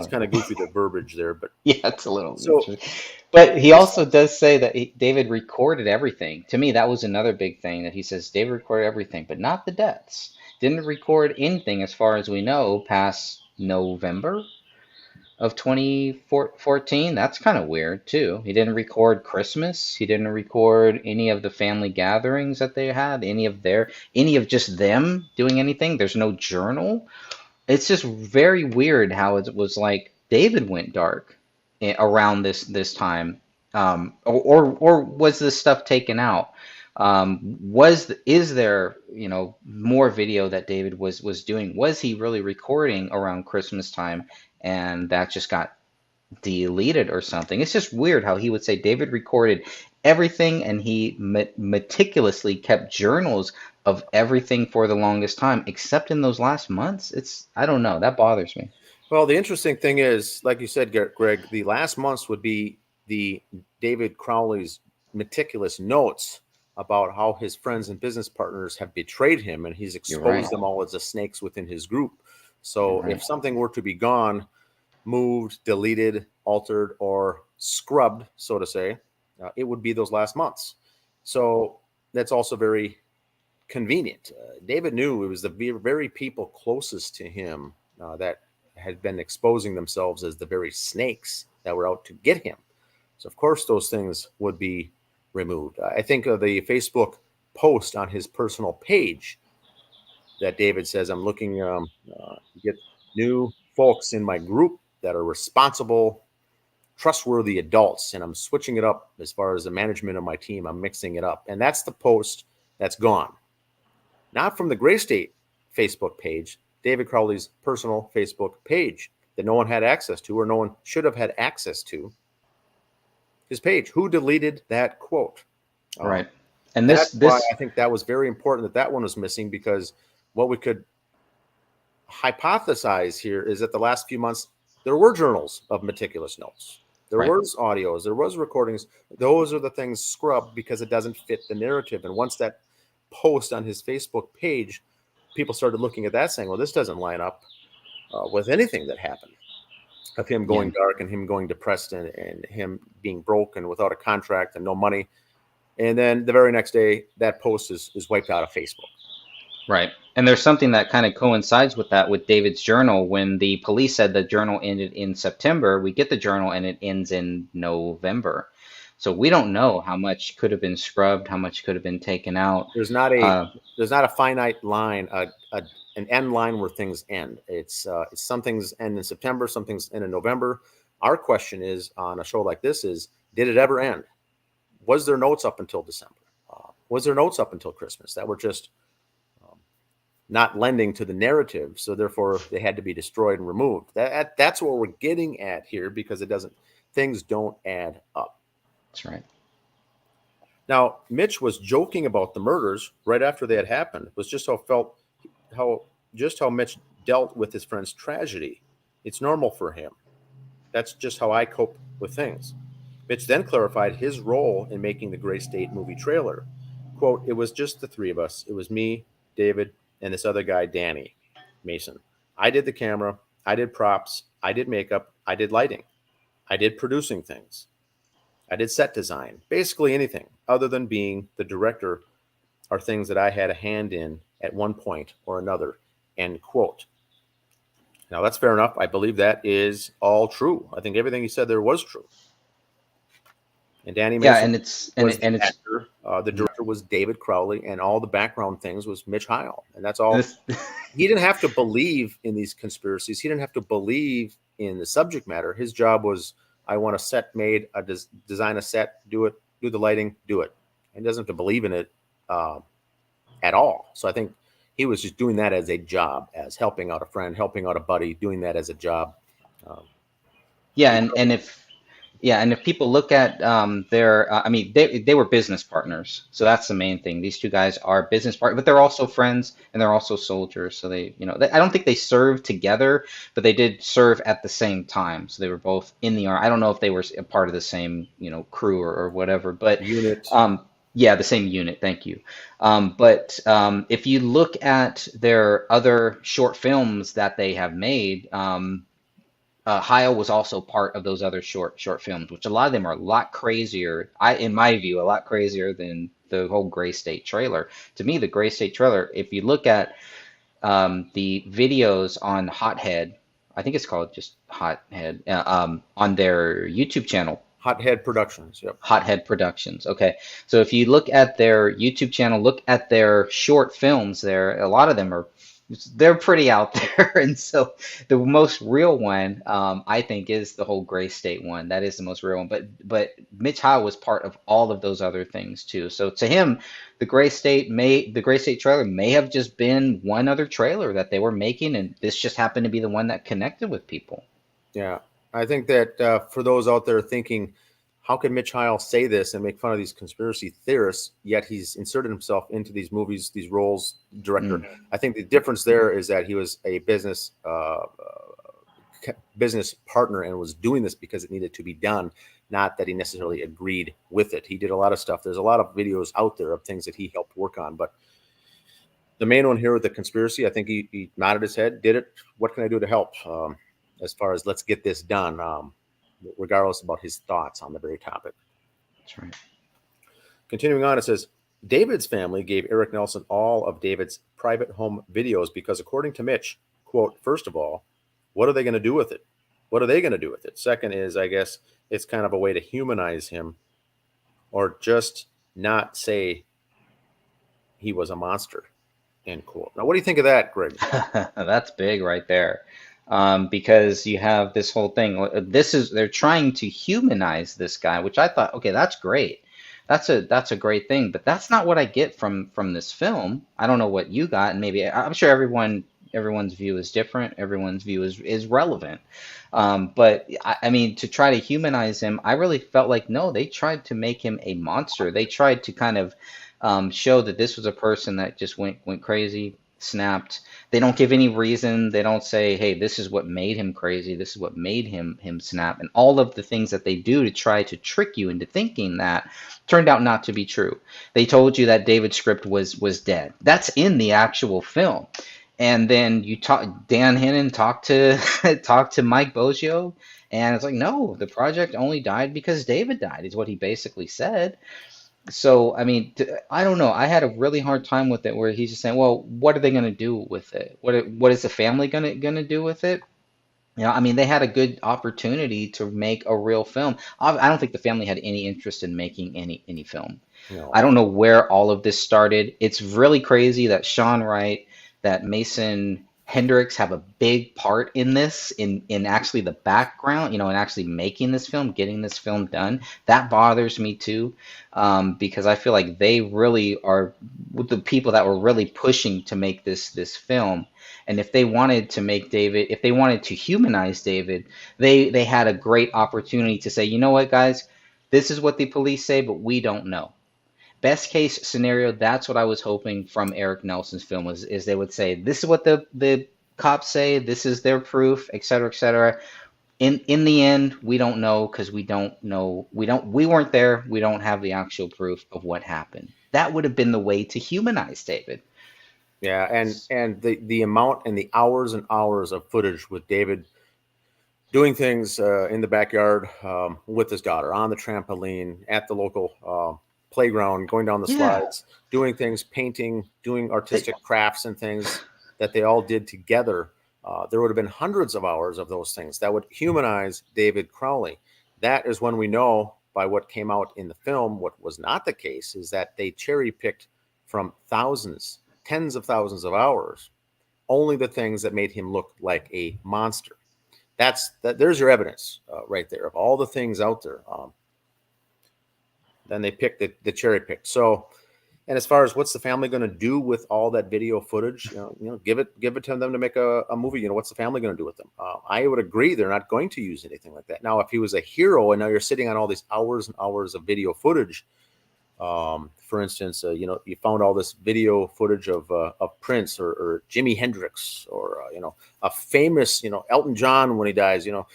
kind of goofy, the verbiage there, but yeah, it's a little. But he also does say that David recorded everything. To me, that was another big thing, that he says David recorded everything, but not the deaths. Didn't record anything, as far as we know, past November of 2014. That's kind of weird too. He didn't record Christmas. He didn't record any of the family gatherings that they had, any of just them doing anything. There's no journal. It's just very weird how it was like David went dark around this time. Or was this stuff taken out? Is there more video that David was doing? Was he really recording around Christmas time, and that just got deleted or something? It's just weird how he would say David recorded everything, and he meticulously kept journals of everything for the longest time, except in those last months. I don't know. That bothers me. Well, the interesting thing is, like you said, Greg, the last months would be the David Crowley's meticulous notes about how his friends and business partners have betrayed him, and he's exposed them all as the snakes within his group. So if something were to be gone, moved, deleted, altered, or scrubbed, so to say, it would be those last months. So that's also very convenient. David knew it was the very people closest to him that had been exposing themselves as the very snakes that were out to get him. So, of course, those things would be removed. I think of the Facebook post on his personal page that David says, "I'm looking to get new folks in my group that are responsible, trustworthy adults, and I'm switching it up as far as the management of my team. I'm mixing it up." And that's the post that's gone. Not from the Gray State Facebook page, David Crowley's personal Facebook page that no one had access to, or no one should have had access to. His page. Who deleted that quote? Right. And why I think that was very important that one was missing, because what we could hypothesize here is that the last few months there were journals of meticulous notes. There was audios, there was recordings. Those are the things scrubbed because it doesn't fit the narrative. And once that post on his Facebook page people started looking at that saying, well, this doesn't line up with anything that happened, of him going dark and him going depressed and him being broke and without a contract and no money. And then the very next day, that post is wiped out of Facebook. Right. And there's something that kind of coincides with that with David's journal. When the police said the journal ended in September, we get the journal and it ends in November. So we don't know how much could have been scrubbed, how much could have been taken out. There's not a finite line, an end line where things end. It's some things end in September, some things end in November. Our question is on a show like this is, did it ever end? Was there notes up until December? Was there notes up until Christmas that were just not lending to the narrative, so therefore they had to be destroyed and removed? That's what we're getting at here, because things don't add up. That's right. Now, Mitch was joking about the murders right after they had happened. It was just how Mitch dealt with his friend's tragedy. It's normal for him. That's just how I cope with things. Mitch then clarified his role in making the Gray State movie trailer. Quote, "It was just the three of us. It was me, David, and this other guy, Danny Mason. I did the camera. I did props. I did makeup. I did lighting. I did producing things. I did set design. Basically anything other than being the director are things that I had a hand in at one point or another," end quote. Now, that's fair enough. I believe that is all true. I think everything he said there was true. And Danny Mason the actor. The director was David Crowley, and all the background things was Mitch Heil. And that's all. He didn't have to believe in these conspiracies. He didn't have to believe in the subject matter. His job was, I want a set made, design a set, do it, do the lighting, do it. And he doesn't have to believe in it at all. So I think he was just doing that as a job, as helping out a friend, helping out a buddy, doing that as a job. And if people look at they were business partners. So that's the main thing. These two guys are business partners, but they're also friends and they're also soldiers. So I don't think they served together, but they did serve at the same time. So they were both in the army. I don't know if they were a part of the same, crew or whatever, but unit. Yeah, the same unit. Thank you. But if you look at their other short films that they have made, Heil was also part of those other short films, which a lot of them are a lot crazier. In my view, a lot crazier than the whole Gray State trailer. To me, the Gray State trailer, if you look at the videos on Hothead, I think it's called just Hothead, on their YouTube channel. Hothead Productions. Yep. Hothead Productions. Okay. So if you look at their YouTube channel, look at their short films there, a lot of them they're pretty out there. And so the most real one, I think, is the whole Gray State one. That is the most real one. But Mitch Heil was part of all of those other things too. So to him, the Gray State trailer may have just been one other trailer that they were making, and this just happened to be the one that connected with people. Yeah. I think that for those out there thinking, how can Mitch Heil say this and make fun of these conspiracy theorists, yet he's inserted himself into these movies, these roles, director. I think the difference there is that he was a business partner and was doing this because it needed to be done, not that he necessarily agreed with it. He did a lot of stuff. There's a lot of videos out there of things that he helped work on, but the main one here with the conspiracy, I think he nodded his head, did it. What can I do to help? As far as let's get this done, regardless about his thoughts on the very topic. That's right. Continuing on, it says, David's family gave Eric Nelson all of David's private home videos because, according to Mitch, quote, "First of all, what are they going to do with it? What are they going to do with it? Second is, I guess, it's kind of a way to humanize him or just not say he was a monster," end quote. Now, what do you think of that, Greg? That's big right there. Because you have this whole thing. They're trying to humanize this guy, which I thought, okay, that's great. That's a great thing, but that's not what I get from this film. I don't know what you got, and maybe I'm sure everyone's view is different. Everyone's view is relevant. But I mean, to try to humanize him, I really felt like, no, they tried to make him a monster. They tried to kind of show that this was a person that just went crazy, snapped. They don't give any reason. They don't say, hey, this is what made him crazy. This is what made him snap. And all of the things that they do to try to trick you into thinking that turned out not to be true. They told you that David's script was dead. That's in the actual film. And then Dan Hennon talked to talked to Mike Boggio, and it's like, no, the project only died because David died, is what he basically said. So, I mean, I don't know. I had a really hard time with it where he's just saying, well, what are they going to do with it? What is the family going to do with it? You know, I mean, they had a good opportunity to make a real film. I don't think the family had any interest in making any film. No. I don't know where all of this started. It's really crazy that Sean Wright, that Mason Hendricks have a big part in this, in actually the background, you know, in actually making this film, getting this film done. That bothers me too, because I feel like they really are the people that were really pushing to make this film. And if they wanted to make David, if they wanted to humanize David, they had a great opportunity to say, you know what, guys, this is what the police say, but we don't know. Best case scenario, that's what I was hoping from Eric Nelson's film is they would say, this is what the cops say, this is their proof, et cetera, et cetera. In the end, we don't know because we don't know, we weren't there, we don't have the actual proof of what happened. That would have been the way to humanize David. Yeah, and the amount and the hours and hours of footage with David doing things in the backyard with his daughter, on the trampoline, at the local playground, going down the slides, doing things, painting, doing artistic crafts and things that they all did together. There would have been hundreds of hours of those things that would humanize David Crowley. That is when we know by what came out in the film. What was not the case is that they cherry picked from thousands, tens of thousands of hours, only the things that made him look like a monster. There's your evidence right there of all the things out there. Then they picked the cherry picked. So, and as far as what's the family going to do with all that video footage, you know, give it to them to make a movie. You know, what's the family going to do with them? I would agree they're not going to use anything like that. Now, if he was a hero and now you're sitting on all these hours and hours of video footage, for instance, you know, you found all this video footage of Prince or Jimi Hendrix or you know, a famous, you know, Elton John when he dies. You know,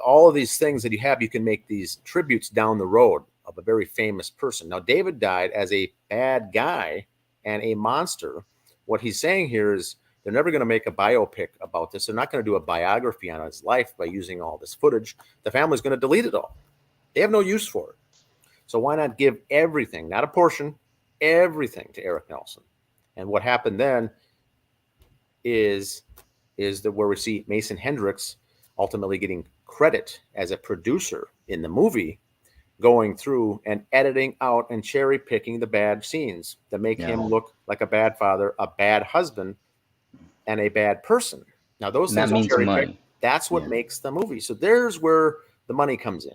all of these things that you have, you can make these tributes down the road of a very famous person. Now, David died as a bad guy and a monster. What he's saying here is they're never going to make a biopic about this. They're not going to do a biography on his life by using all this footage. The family's going to delete it all. They have no use for it. So why not give everything, not a portion, everything to Eric Nelson? And what happened then is that where we see Mason Hendricks ultimately getting credit as a producer in the movie, going through and editing out and cherry picking the bad scenes that make him look like a bad father, a bad husband, and a bad person. Now those things are cherry picked. That's what makes the movie. So there's where the money comes in.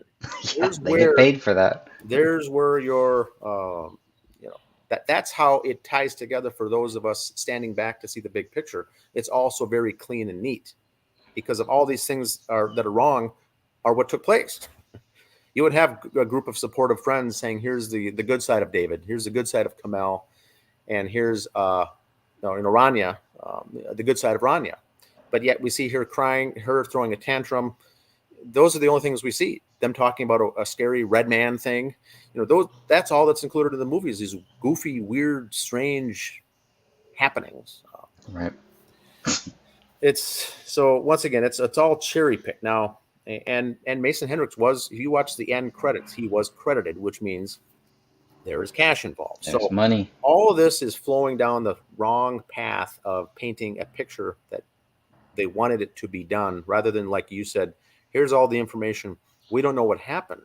They get paid for that. There's where your you know, that's how it ties together for those of us standing back to see the big picture. It's also very clean and neat because of all these things that are wrong are what took place. You would have a group of supportive friends saying, here's the good side of David, here's the good side of Kamel, and here's Rania, the good side of Rania. But yet we see her crying, her throwing a tantrum. Those are the only things we see. Them talking about a scary red man thing. You know, that's all that's included in the movies, these goofy, weird, strange happenings. Right. So once again, it's all cherry picked. Now, and Mason Hendricks was, if you watch the end credits, he was credited, which means there is cash involved. There's money. All of this is flowing down the wrong path of painting a picture that they wanted it to be done, rather than, like you said, here's all the information. We don't know what happened,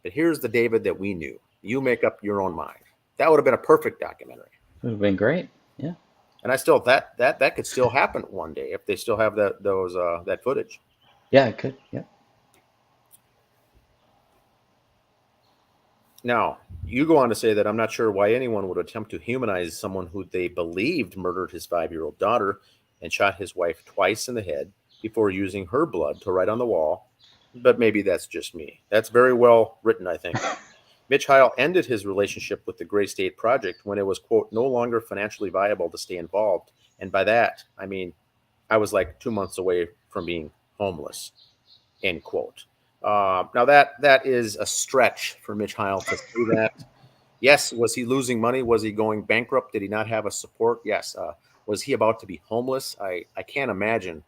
but here's the David that we knew. You make up your own mind. That would have been a perfect documentary. It would have been great. Yeah. And I still that could still happen one day if they still have that footage. Yeah, it could. Yeah. Now, you go on to say that I'm not sure why anyone would attempt to humanize someone who they believed murdered his 5-year-old daughter and shot his wife twice in the head before using her blood to write on the wall. But maybe that's just me. That's very well written, I think. Mitch Heil ended his relationship with the Gray State Project when it was, quote, no longer financially viable to stay involved. And by that, I mean, I was like 2 months away from being homeless, end quote. Now that is a stretch for Mitch Heil to say that. Yes, was he losing money? Was he going bankrupt? Did he not have a support? Yes. Was he about to be homeless? I can't imagine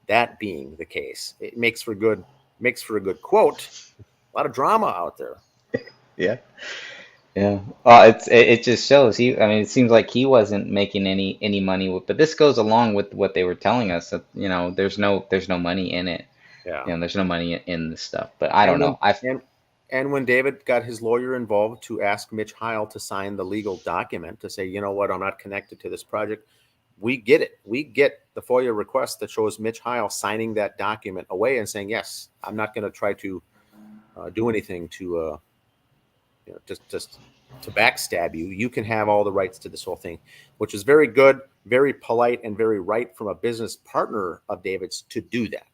that being the case. It makes for a good quote. A lot of drama out there. Yeah. Yeah. It just shows I mean, it seems like he wasn't making any money but this goes along with what they were telling us that, there's no money in it. Yeah. There's no money in this stuff. But I don't And know. and when David got his lawyer involved to ask Mitch Heil to sign the legal document to say, you know what, I'm not connected to this project, we get it. We get the FOIA request that shows Mitch Heil signing that document away and saying, yes, I'm not going to try to do anything to just to backstab you. You can have all the rights to this whole thing, which is very good, very polite, and very right from a business partner of David's to do that.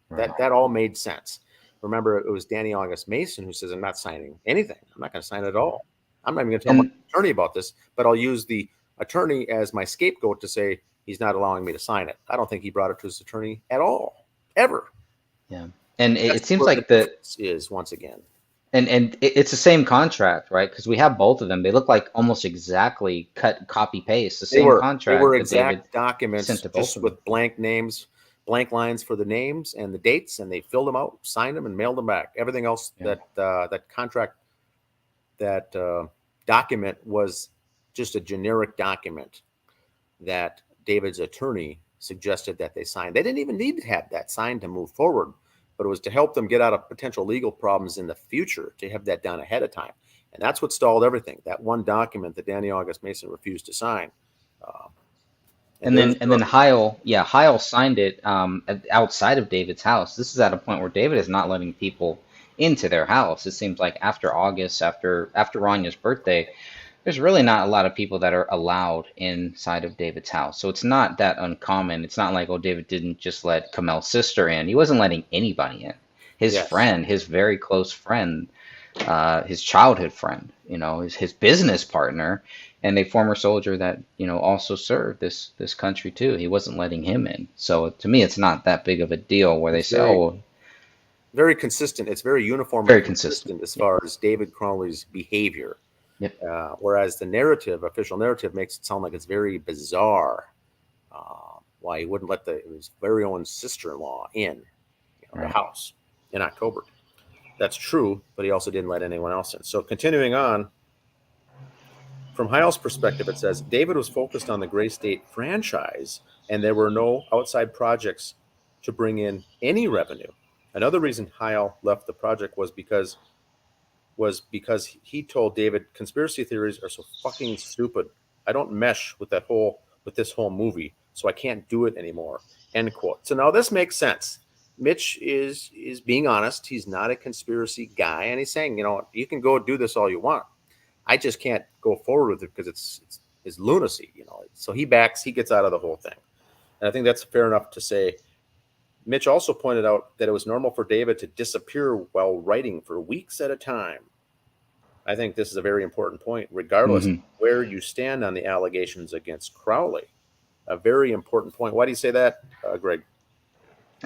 Right. That all made sense. Remember, it was Danny August Mason who says, I'm not signing anything. I'm not going to sign it at all. I'm not even going to tell my attorney about this, but I'll use the attorney as my scapegoat to say he's not allowing me to sign it. I don't think he brought it to his attorney at all, ever. Yeah. And it seems like the is once again. And it's the same contract, right? Because we have both of them. They look like almost exactly copy paste. The same contract. They were exact documents, just with blank names, blank lines for the names and the dates, and they filled them out, signed them, and mailed them back. Everything else, that contract, that document was just a generic document that David's attorney suggested that they sign. They didn't even need to have that signed to move forward, but it was to help them get out of potential legal problems in the future, to have that done ahead of time. And that's what stalled everything. That one document that Danny August Mason refused to sign. And then Heil signed it outside of David's house. This is at a point where David is not letting people into their house. It seems like after August, after Ranya's birthday, there's really not a lot of people that are allowed inside of David's house. So it's not that uncommon. It's not like, oh, David didn't just let Kamel's sister in. He wasn't letting anybody in. His friend, his very close friend, his childhood friend, his business partner, and a former soldier that, also served this country too. He wasn't letting him in. So to me, it's not that big of a deal where they say, oh. Very consistent. It's very uniform. Very consistent as far as David Crowley's behavior. Yep. Whereas the official narrative makes it sound like it's very bizarre. Why he wouldn't let his very own sister-in-law in the house in October. That's true, but he also didn't let anyone else in. So continuing on, from Heil's perspective, it says, David was focused on the Gray State franchise, and there were no outside projects to bring in any revenue. Another reason Heil left the project was because he told David, conspiracy theories are so fucking stupid. I don't mesh with this whole movie, so I can't do it anymore. End quote. So now this makes sense. Mitch is being honest. He's not a conspiracy guy, and he's saying, you can go do this all you want. I just can't go forward with it because it's lunacy, So he gets out of the whole thing. And I think that's fair enough to say. Mitch also pointed out that it was normal for David to disappear while writing for weeks at a time. I think this is a very important point, regardless of where you stand on the allegations against Crowley. A very important point. Why do you say that, Greg?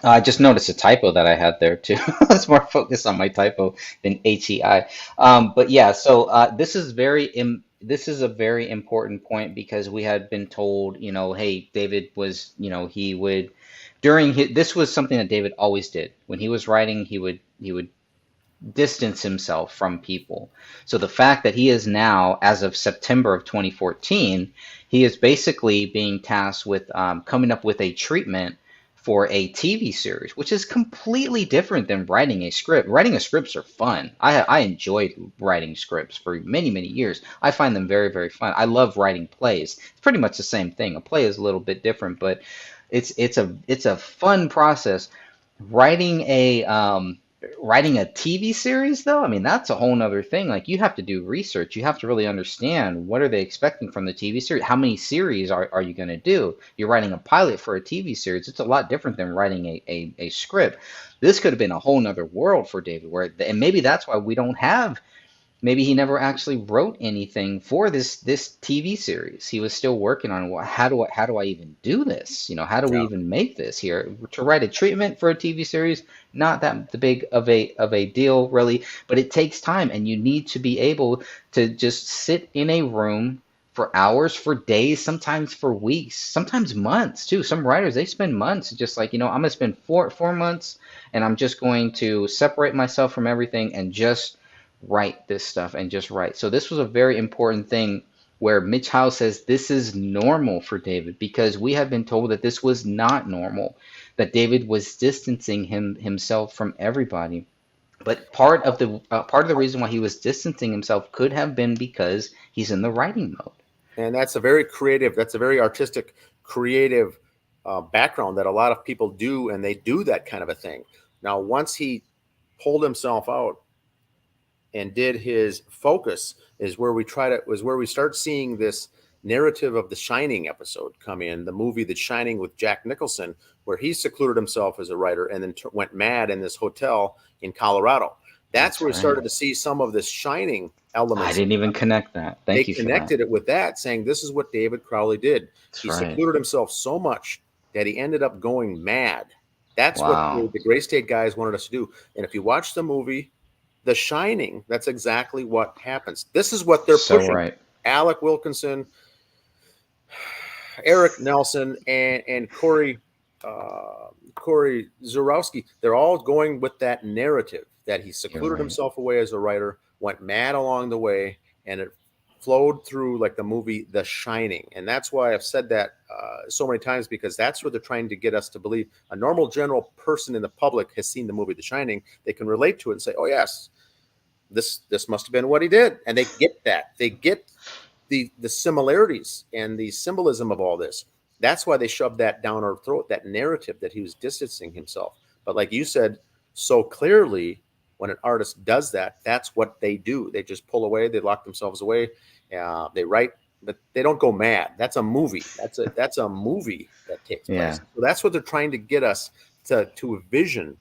I just noticed a typo that I had there too. I was more focused on my typo than HEI. But yeah, so this is a very important point because we had been told, hey, David was, he would. This was something that David always did. When he was writing, he would distance himself from people. So the fact that he is now, as of September of 2014, he is basically being tasked with coming up with a treatment for a TV series, which is completely different than writing a script. Writing a scripts are fun. I enjoyed writing scripts for many, many years. I find them very, very fun. I love writing plays. It's pretty much the same thing. A play is a little bit different, but it's a fun process. Writing a TV series, though, I mean, that's a whole nother thing. Like, you have to do research. You have to really understand, what are they expecting from the TV series? How many series are you going to do? You're writing a pilot for a TV series. It's a lot different than writing a script. This could have been a whole nother world for David, and maybe that's why we don't have maybe he never actually wrote anything for this TV series. He was still working on, well, how do I even do this? How do we Yeah. even make this here? To write a treatment for a TV series, not that the big of a deal really, but it takes time, and you need to be able to just sit in a room for hours, for days, sometimes for weeks, sometimes months too. Some writers, they spend months just like, I'm gonna spend four months, and I'm just going to separate myself from everything and just write this stuff and just write. So this was a very important thing where Mitch Heil says this is normal for David, because we have been told that this was not normal, that David was distancing himself from everybody. But part of the reason why he was distancing himself could have been because he's in the writing mode. And that's a very creative, that's a very artistic, creative background that a lot of people do, and they do that kind of a thing. Now, once he pulled himself out and did his focus, is where we start seeing this narrative of the Shining episode come in, the movie The Shining with Jack Nicholson, where he secluded himself as a writer and then went mad in this hotel in Colorado. That's where we started to see some of this Shining elements. I didn't even connect that. Thank you for that. They connected it with that, saying this is what David Crowley did. He secluded himself so much that he ended up going mad. That's what the Gray State guys wanted us to do. And if you watch the movie The Shining, that's exactly what happens. This is what they're pushing. Right. Alec Wilkinson, Eric Nelson, and Cory Zurowski, they're all going with that narrative that he secluded himself away as a writer, went mad along the way, and it flowed through like the movie The Shining. And that's why I've said that so many times, because that's what they're trying to get us to believe. A normal general person in the public has seen the movie The Shining. They can relate to it and say, oh, yes, this must have been what he did. And they get that. They get the similarities and the symbolism of all this. That's why they shoved that down our throat, that narrative that he was distancing himself. But like you said so clearly, when an artist does that, that's what they do. They just pull away. They lock themselves away. They write, but they don't go mad. That's a movie. That's a movie that takes place. So that's what they're trying to get us to envision.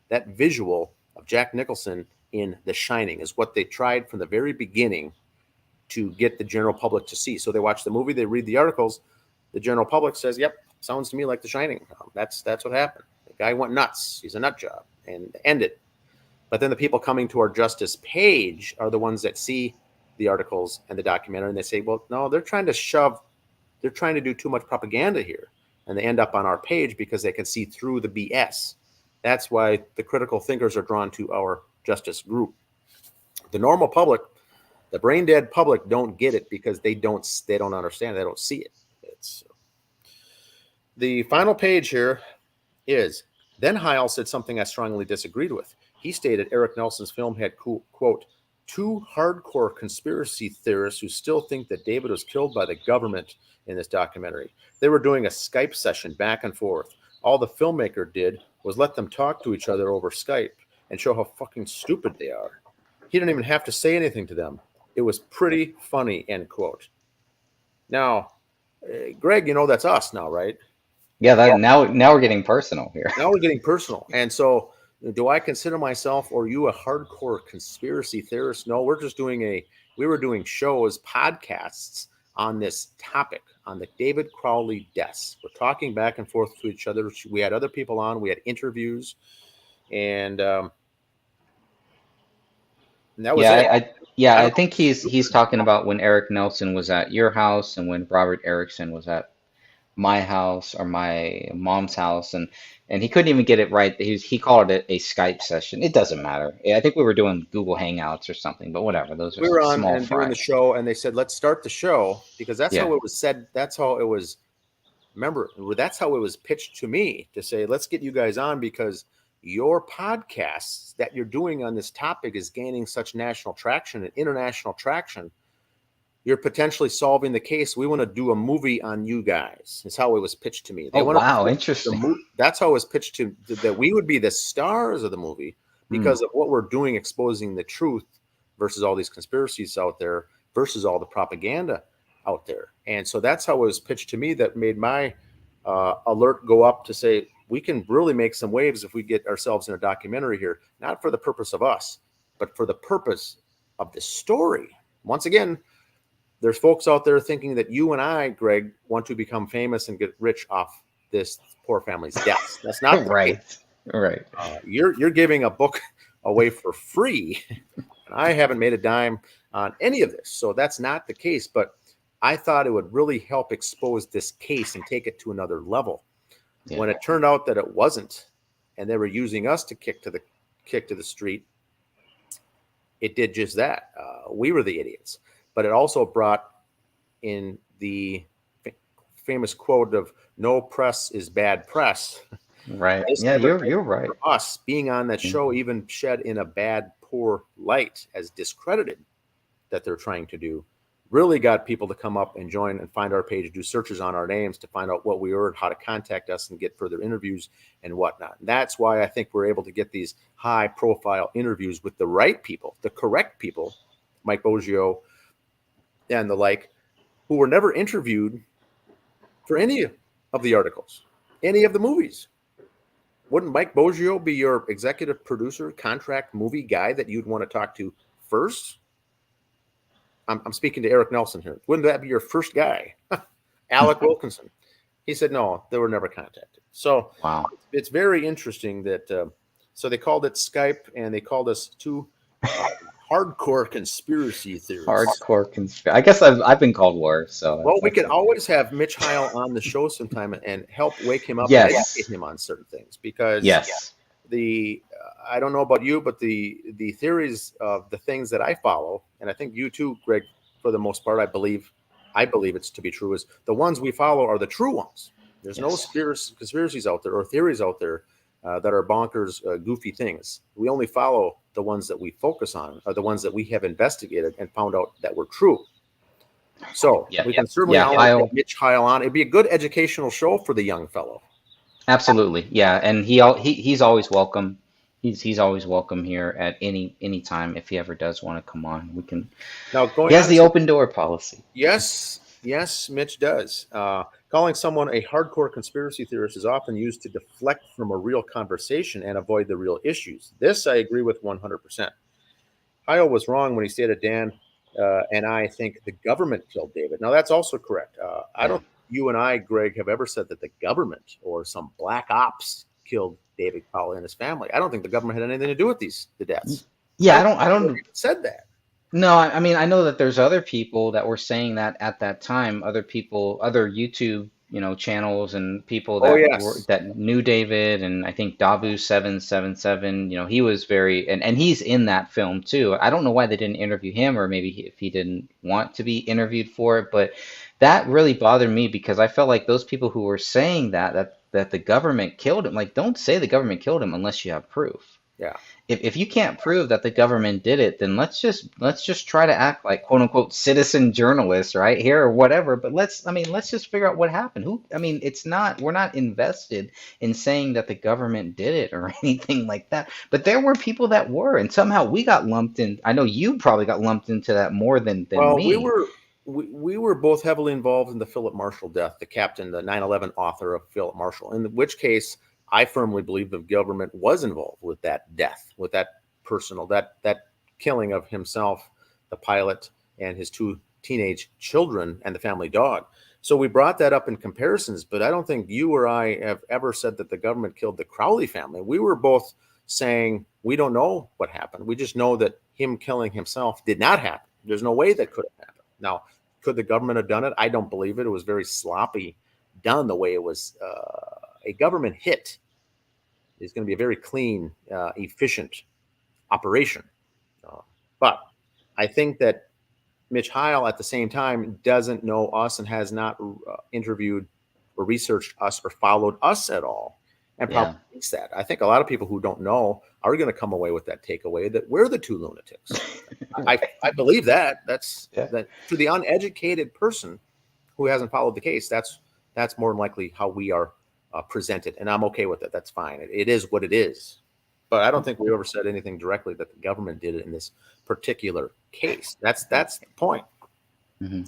That visual of Jack Nicholson in The Shining is what they tried from the very beginning to get the general public to see. So they watch the movie, they read the articles. The general public says, "Yep, sounds to me like The Shining." That's what happened. The guy went nuts. He's a nut job, and end it. But then the people coming to our Justice page are the ones that see the articles and the documentary, and they say, well, no, they're trying to do too much propaganda here. And they end up on our page because they can see through the BS. That's why the critical thinkers are drawn to our Justice group. The normal public, the brain dead public, don't get it because they don't understand. They don't see it. It's the final page here is, then Heil said something I strongly disagreed with. He stated Eric Nelson's film had, quote, two hardcore conspiracy theorists who still think that David was killed by the government in this documentary. They were doing a Skype session back and forth. All the filmmaker did was let them talk to each other over Skype and show how fucking stupid they are. He didn't even have to say anything to them. It was pretty funny, end quote. Now, Greg, that's us now, right? Yeah, now we're getting personal here. Now we're getting personal. And so, do I consider myself or you a hardcore conspiracy theorist? No, we were doing shows, podcasts on this topic, on the David Crowley deaths. We're talking back and forth to each other. We had other people on, we had interviews, and that was it. I think he's talking about when Eric Nelson was at your house and when Robert Erickson was at my house or my mom's house, and he couldn't even get it right. He called it a Skype session. It doesn't matter. I think we were doing Google Hangouts or something, but whatever. Those are we were on small and fry. doing the show, and they said, let's start the show, because that's how it was said. That's how it was. Remember, that's how it was pitched to me, to say, let's get you guys on because your podcasts that you're doing on this topic is gaining such national traction and international traction. You're potentially solving the case. We want to do a movie on you guys. Is how it was pitched to me. Interesting. That's how it was pitched to, that we would be the stars of the movie because of what we're doing, exposing the truth versus all these conspiracies out there versus all the propaganda out there. And so that's how it was pitched to me, that made my alert go up to say, we can really make some waves if we get ourselves in a documentary here, not for the purpose of us, but for the purpose of the story. Once again, there's folks out there thinking that you and I, Greg, want to become famous and get rich off this poor family's deaths. That's not the Right. case. Right. You're giving a book away for free, and I haven't made a dime on any of this, so that's not the case. But I thought it would really help expose this case and take it to another level. Yeah. When it turned out that it wasn't, and they were using us to kick to the street, it did just that. We were the idiots. But it also brought in the famous quote of "No press is bad press." Right. Yeah, you're right. For us, being on that show even shed in a bad, poor light as discredited that they're trying to do, really got people to come up and join and find our page, do searches on our names to find out what we were, how to contact us and get further interviews and whatnot. And that's why I think we're able to get these high profile interviews with the right people, the correct people, Mike Boggio and the like, who were never interviewed for any of the articles, any of the movies. Wouldn't Mike Boggio be your executive producer, contract movie guy that you'd want to talk to first? I'm speaking to Eric Nelson here. Wouldn't that be your first guy? Alec Wilkinson. He said, no, they were never contacted. So wow. It's very interesting that, so they called it Skype and they called us two hardcore conspiracy theorists. Hardcore conspiracy. I guess I've been called worse. So well, we could always have Mitch Heil on the show sometime and help wake him up Yes. and educate him on certain things, because yes. I don't know about you, but the theories of the things that I follow, and I think you too, Greg, for the most part, I believe it's to be true, is the ones we follow are the true ones. There's no conspiracies out there or theories out there that are bonkers, goofy things. We only follow the ones that we focus on, are the ones that we have investigated and found out that were true. So we can certainly get Mitch Heil on. It'd be a good educational show for the young fellow. Absolutely, yeah, and he's always welcome. He's always welcome here at any time if he ever does want to come on. We can. Now he has the open door policy. Yes, Mitch does. Calling someone a hardcore conspiracy theorist is often used to deflect from a real conversation and avoid the real issues. This I agree with 100%. Heil was wrong when he stated Dan and I think the government killed David. Now that's also correct. I don't. You and I, Greg, have ever said that the government or some black ops killed David Powell and his family. I don't think the government had anything to do with the deaths. Yeah, I don't even said that. No, I mean, I know that there's other people that were saying that at that time, other people, other YouTube, channels and people that that knew David, and I think Davu777, he was very, and he's in that film too. I don't know why they didn't interview him, or maybe if he didn't want to be interviewed for it, but that really bothered me because I felt like those people who were saying that the government killed him, like, don't say the government killed him unless you have proof. Yeah. If you can't prove that the government did it, then let's just try to act like quote unquote citizen journalists right here or whatever. But let's just figure out what happened. We're not invested in saying that the government did it or anything like that. But there were people that were, and somehow we got lumped in. I know you probably got lumped into that more than me. We were both heavily involved in the Philip Marshall death, the captain, the 9/11 author of Philip Marshall, in which case I firmly believe the government was involved with that death, with that that killing of himself, the pilot, and his two teenage children and the family dog. So we brought that up in comparisons, but I don't think you or I have ever said that the government killed the Crowley family. We were both saying we don't know what happened. We just know that him killing himself did not happen. There's no way that could have happened. Now, could the government have done it? I don't believe it. It was very sloppy done the way it was. A government hit is going to be a very clean, efficient operation. But I think that Mitch Heil at the same time doesn't know us and has not interviewed or researched us or followed us at all. And probably thinks that. I think a lot of people who don't know are going to come away with that takeaway that we're the two lunatics. I believe that. That to the uneducated person who hasn't followed the case, that's more than likely how we are presented, and I'm okay with it. That's fine. It is what it is. But I don't think we ever said anything directly that the government did it in this particular case. That's the point. Mm-hmm.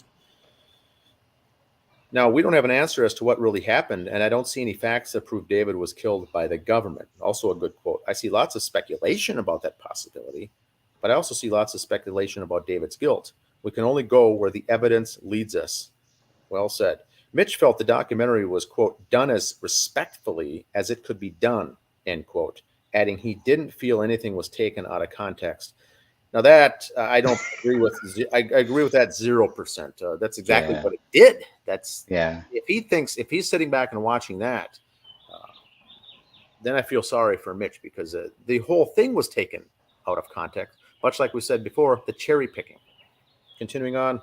Now, we don't have an answer as to what really happened, and I don't see any facts that prove David was killed by the government. Also a good quote. I see lots of speculation about that possibility, but I also see lots of speculation about David's guilt. We can only go where the evidence leads us. Well said. Mitch felt the documentary was, quote, done as respectfully as it could be done, end quote, adding he didn't feel anything was taken out of context. Now that I don't agree with. I agree with that 0%. That's exactly Yeah. what it did. That's Yeah. if he's sitting back and watching that, then I feel sorry for Mitch because the whole thing was taken out of context. Much like we said before, the cherry picking. Continuing on,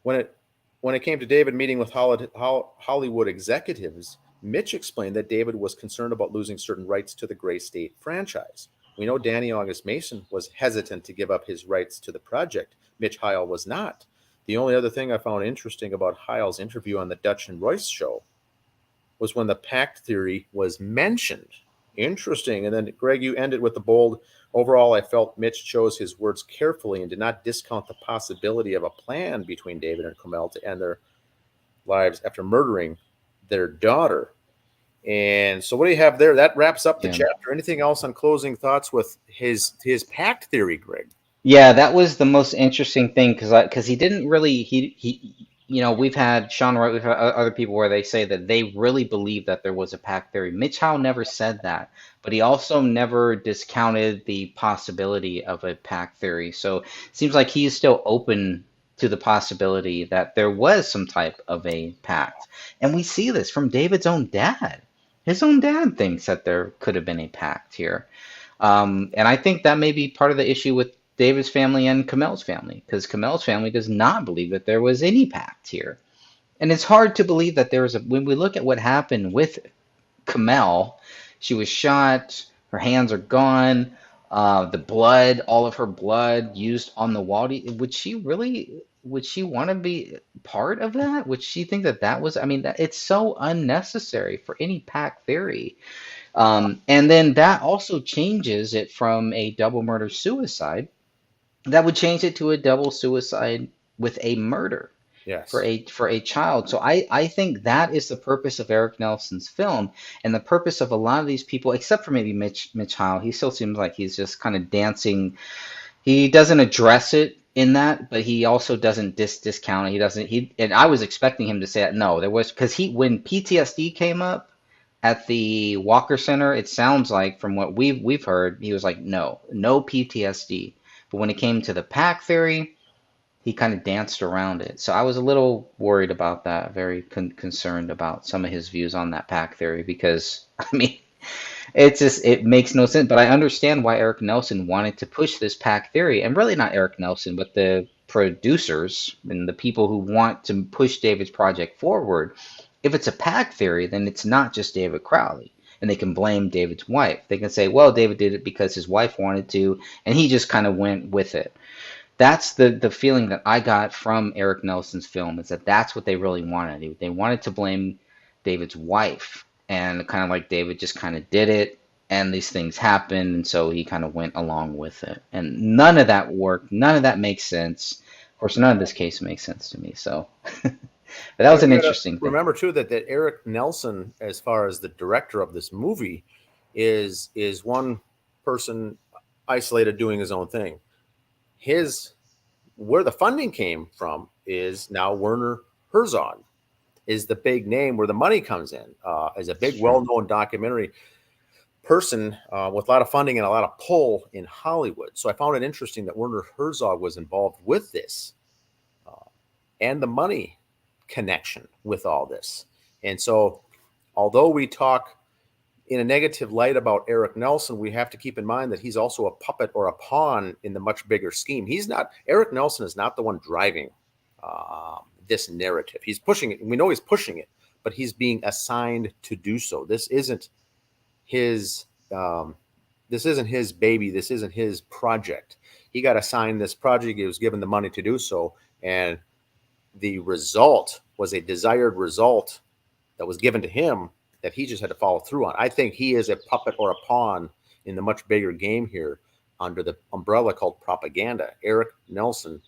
when it came to David meeting with Hollywood executives, Mitch explained that David was concerned about losing certain rights to the Gray State franchise. We know Danny August Mason was hesitant to give up his rights to the project. Mitch Heil was not. The only other thing I found interesting about Heil's interview on the Dutch and Royce show was when the pact theory was mentioned. Interesting. And then, Greg, you ended with the bold. Overall, I felt Mitch chose his words carefully and did not discount the possibility of a plan between David and Kamel to end their lives after murdering their daughter. And so what do you have there? That wraps up the chapter. Anything else on closing thoughts with his pact theory, Greg? Yeah, that was the most interesting thing because he didn't really he we've had Sean Wright, we've had other people where they say that they really believe that there was a pack theory. Mitch Howe never said that, but he also never discounted the possibility of a pack theory. So it seems like he is still open to the possibility that there was some type of a pact. And we see this from David's own dad. His own dad thinks that there could have been a pact here. And I think that may be part of the issue with David's family and Kamel's family, because Kamel's family does not believe that there was any pact here. And it's hard to believe that there was when we look at what happened with Kamel, she was shot, her hands are gone, the blood, all of her blood used on the wall. Would she want to be part of that? Would she think that that was, I mean, it's so unnecessary for any pact theory. And then that also changes it from a double murder suicide. That would change it to a double suicide with a murder. Yes. For a child. So I think that is the purpose of Eric Nelson's film, and the purpose of a lot of these people, except for maybe Mitch Heil. He still seems like he's just kind of dancing. He doesn't address it in that, but he also doesn't discount it. And I was expecting him to say that. No, there was, because when PTSD came up at the Walker Center, it sounds like from what we've heard, he was like, no PTSD. But when it came to the pack theory, he kind of danced around it. So I was a little worried about that, very concerned about some of his views on that pack theory, because, I mean, it makes no sense. But I understand why Eric Nelson wanted to push this pack theory, and really not Eric Nelson, but the producers and the people who want to push David's project forward. If it's a pack theory, then it's not just David Crowley. And they can blame David's wife. They can say, well, David did it because his wife wanted to, and he just kind of went with it. That's the feeling that I got from Eric Nelson's film, is that that's what they really wanted. They wanted to blame David's wife, and kind of like David just kind of did it, and these things happened, and so he kind of went along with it. And none of that worked. None of that makes sense. Of course, none of this case makes sense to me. So but that was an interesting thing. Remember, too, that Eric Nelson, as far as the director of this movie, is one person isolated doing his own thing. Where the funding came from is now Werner Herzog is the big name where the money comes in, as a big, well-known documentary person with a lot of funding and a lot of pull in Hollywood. So I found it interesting that Werner Herzog was involved with this and the money connection with all this. And so although we talk in a negative light about Eric Nelson, we have to keep in mind that he's also a puppet or a pawn in the much bigger scheme. Eric Nelson is not the one driving this narrative. He's pushing it, and we know he's pushing it, but he's being assigned to do so. This isn't his baby. This isn't his project. He got assigned this project. He was given the money to do so, and the result was a desired result that was given to him that he just had to follow through on. I think he is a puppet or a pawn in the much bigger game here under the umbrella called propaganda. Eric Nelson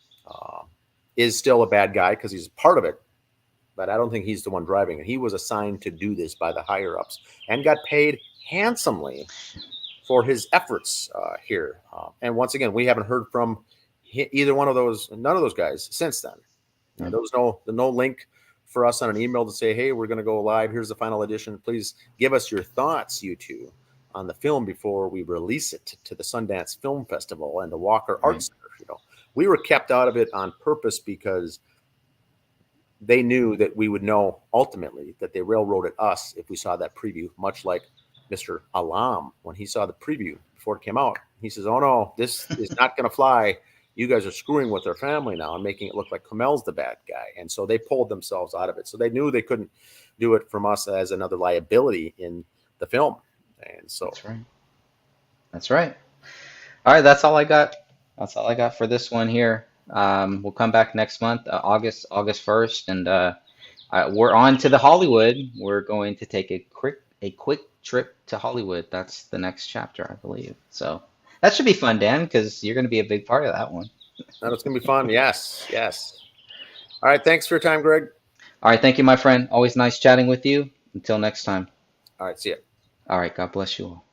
is still a bad guy because he's part of it, but I don't think he's the one driving it. He was assigned to do this by the higher ups and got paid handsomely for his efforts here. And once again, we haven't heard from either one of those, none of those guys since then. Yeah. There was no link for us on an email to say, hey, we're going to go live. Here's the final edition. Please give us your thoughts, you two, on the film before we release it to the Sundance Film Festival and the Walker Arts Center. We were kept out of it on purpose because they knew that we would know ultimately that they railroaded us if we saw that preview, much like Mr. Alam, when he saw the preview before it came out. He says, oh, no, this is not going to fly. You guys are screwing with their family now and making it look like Kamel's the bad guy. And so they pulled themselves out of it. So they knew they couldn't do it from us as another liability in the film. And so That's right. All right, that's all I got. That's all I got for this one here. We'll come back next month, August 1st, and we're on to the Hollywood. We're going to take a quick trip to Hollywood. That's the next chapter, I believe. So that should be fun, Dan, because you're going to be a big part of that one. That's going to be fun. Yes. All right. Thanks for your time, Greg. All right. Thank you, my friend. Always nice chatting with you. Until next time. All right. See ya. All right. God bless you all.